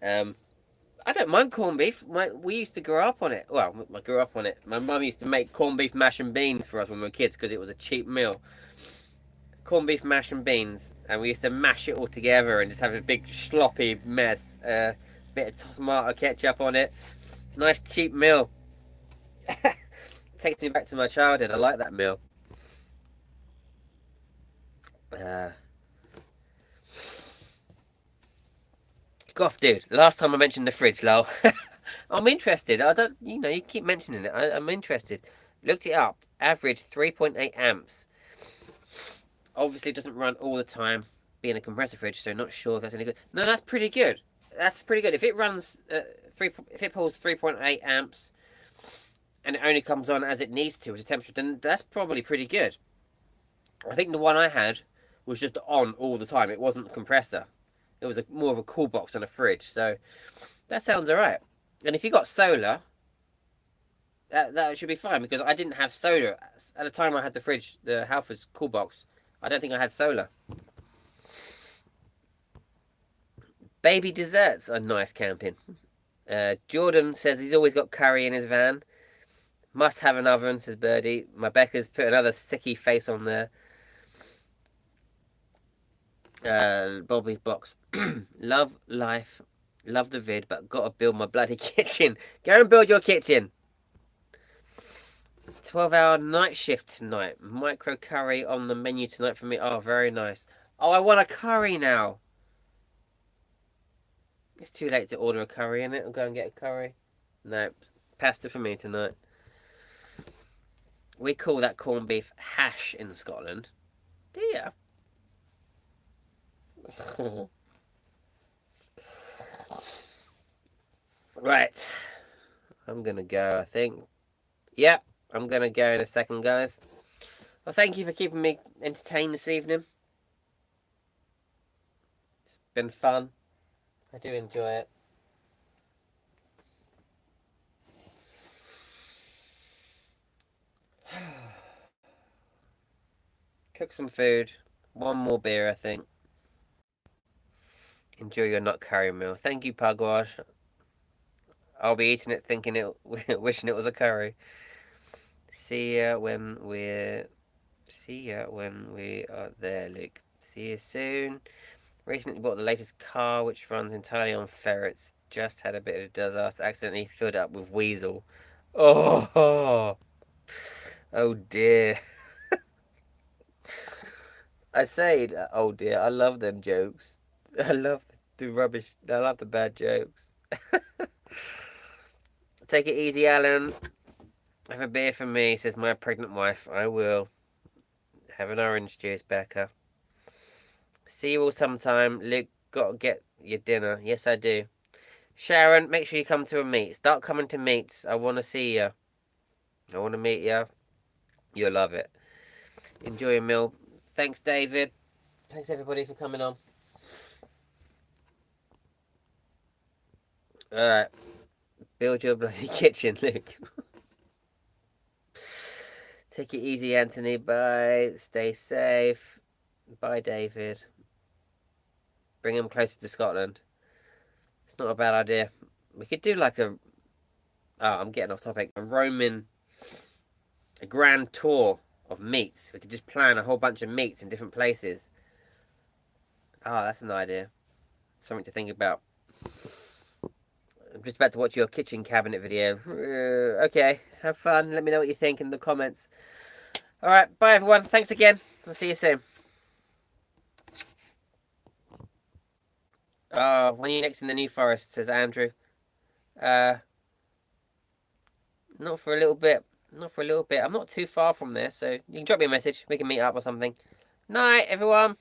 S1: I don't mind corned beef. We used to grow up on it. Well, I grew up on it. My mum used to make corned beef mash and beans for us when we were kids because it was a cheap meal. Corned beef mash and beans, and we used to mash it all together and just have a big sloppy mess. Bit of tomato ketchup on it. Nice cheap meal. Takes me back to my childhood. I like that meal. Goff, dude. Last time I mentioned the fridge, lol. I'm interested. I don't, you keep mentioning it. I'm interested. Looked it up. Average 3.8 amps. Obviously, it doesn't run all the time, being a compressor fridge, so not sure if that's any good. No, that's pretty good. That's pretty good. If it runs if it pulls 3.8 amps and it only comes on as it needs to with the temperature, then that's probably pretty good. I think the one I had was just on all the time. It wasn't a compressor. It was more of a cool box than a fridge. So that sounds alright. And if you got solar, that should be fine, because I didn't have solar at the time I had the fridge, the Halfords cool box. I don't think I had solar. Baby desserts are nice camping. Jordan says he's always got curry in his van. Must have an oven, says Birdie. My Becca's put another sicky face on there. Bobby's box. Love life. Love the vid, but gotta build my bloody kitchen. Go and build your kitchen. 12-hour night shift tonight. Micro curry on the menu tonight for me. Oh, very nice. Oh, I want a curry now. It's too late to order a curry, innit? I'll go and get a curry. No, pasta for me tonight. We call that corned beef hash in Scotland. Do you? Right. I'm gonna go, I think. Yep, I'm gonna go in a second, guys. Well, thank you for keeping me entertained this evening. It's been fun. I do enjoy it. Cook some food. One more beer, I think. Enjoy your not curry meal. Thank you, Pugwash. I'll be eating it, thinking it, wishing it was a curry. See ya when we are there, Luke. See you soon. Recently bought the latest car, which runs entirely on ferrets. Just had a bit of a disaster. Accidentally filled it up with weasel. Oh, oh dear. I say, oh dear. I love them jokes. I love the rubbish. I love the bad jokes. Take it easy, Alan. Have a beer for me, says my pregnant wife. I will. Have an orange juice, Becca. See you all sometime. Luke, gotta get your dinner. Yes, I do. Sharon, make sure you come to a meet. Start coming to meets. I want to see you. I want to meet you. You'll love it. Enjoy your meal. Thanks, David. Thanks, everybody, for coming on. Alright. Build your bloody kitchen, Luke. Take it easy, Anthony. Bye. Stay safe. Bye, David. Bring him closer to Scotland. It's not a bad idea. We could do like a... Oh, I'm getting off topic. A grand tour of meets. We could just plan a whole bunch of meets in different places. Oh, that's an idea. Something to think about. I'm just about to watch your kitchen cabinet video. Okay, have fun. Let me know what you think in the comments. Alright, bye everyone. Thanks again. I'll see you soon. When are you next in the New Forest, says Andrew. Not for a little bit. Not for a little bit. I'm not too far from there, so you can drop me a message. We can meet up or something. Night, everyone.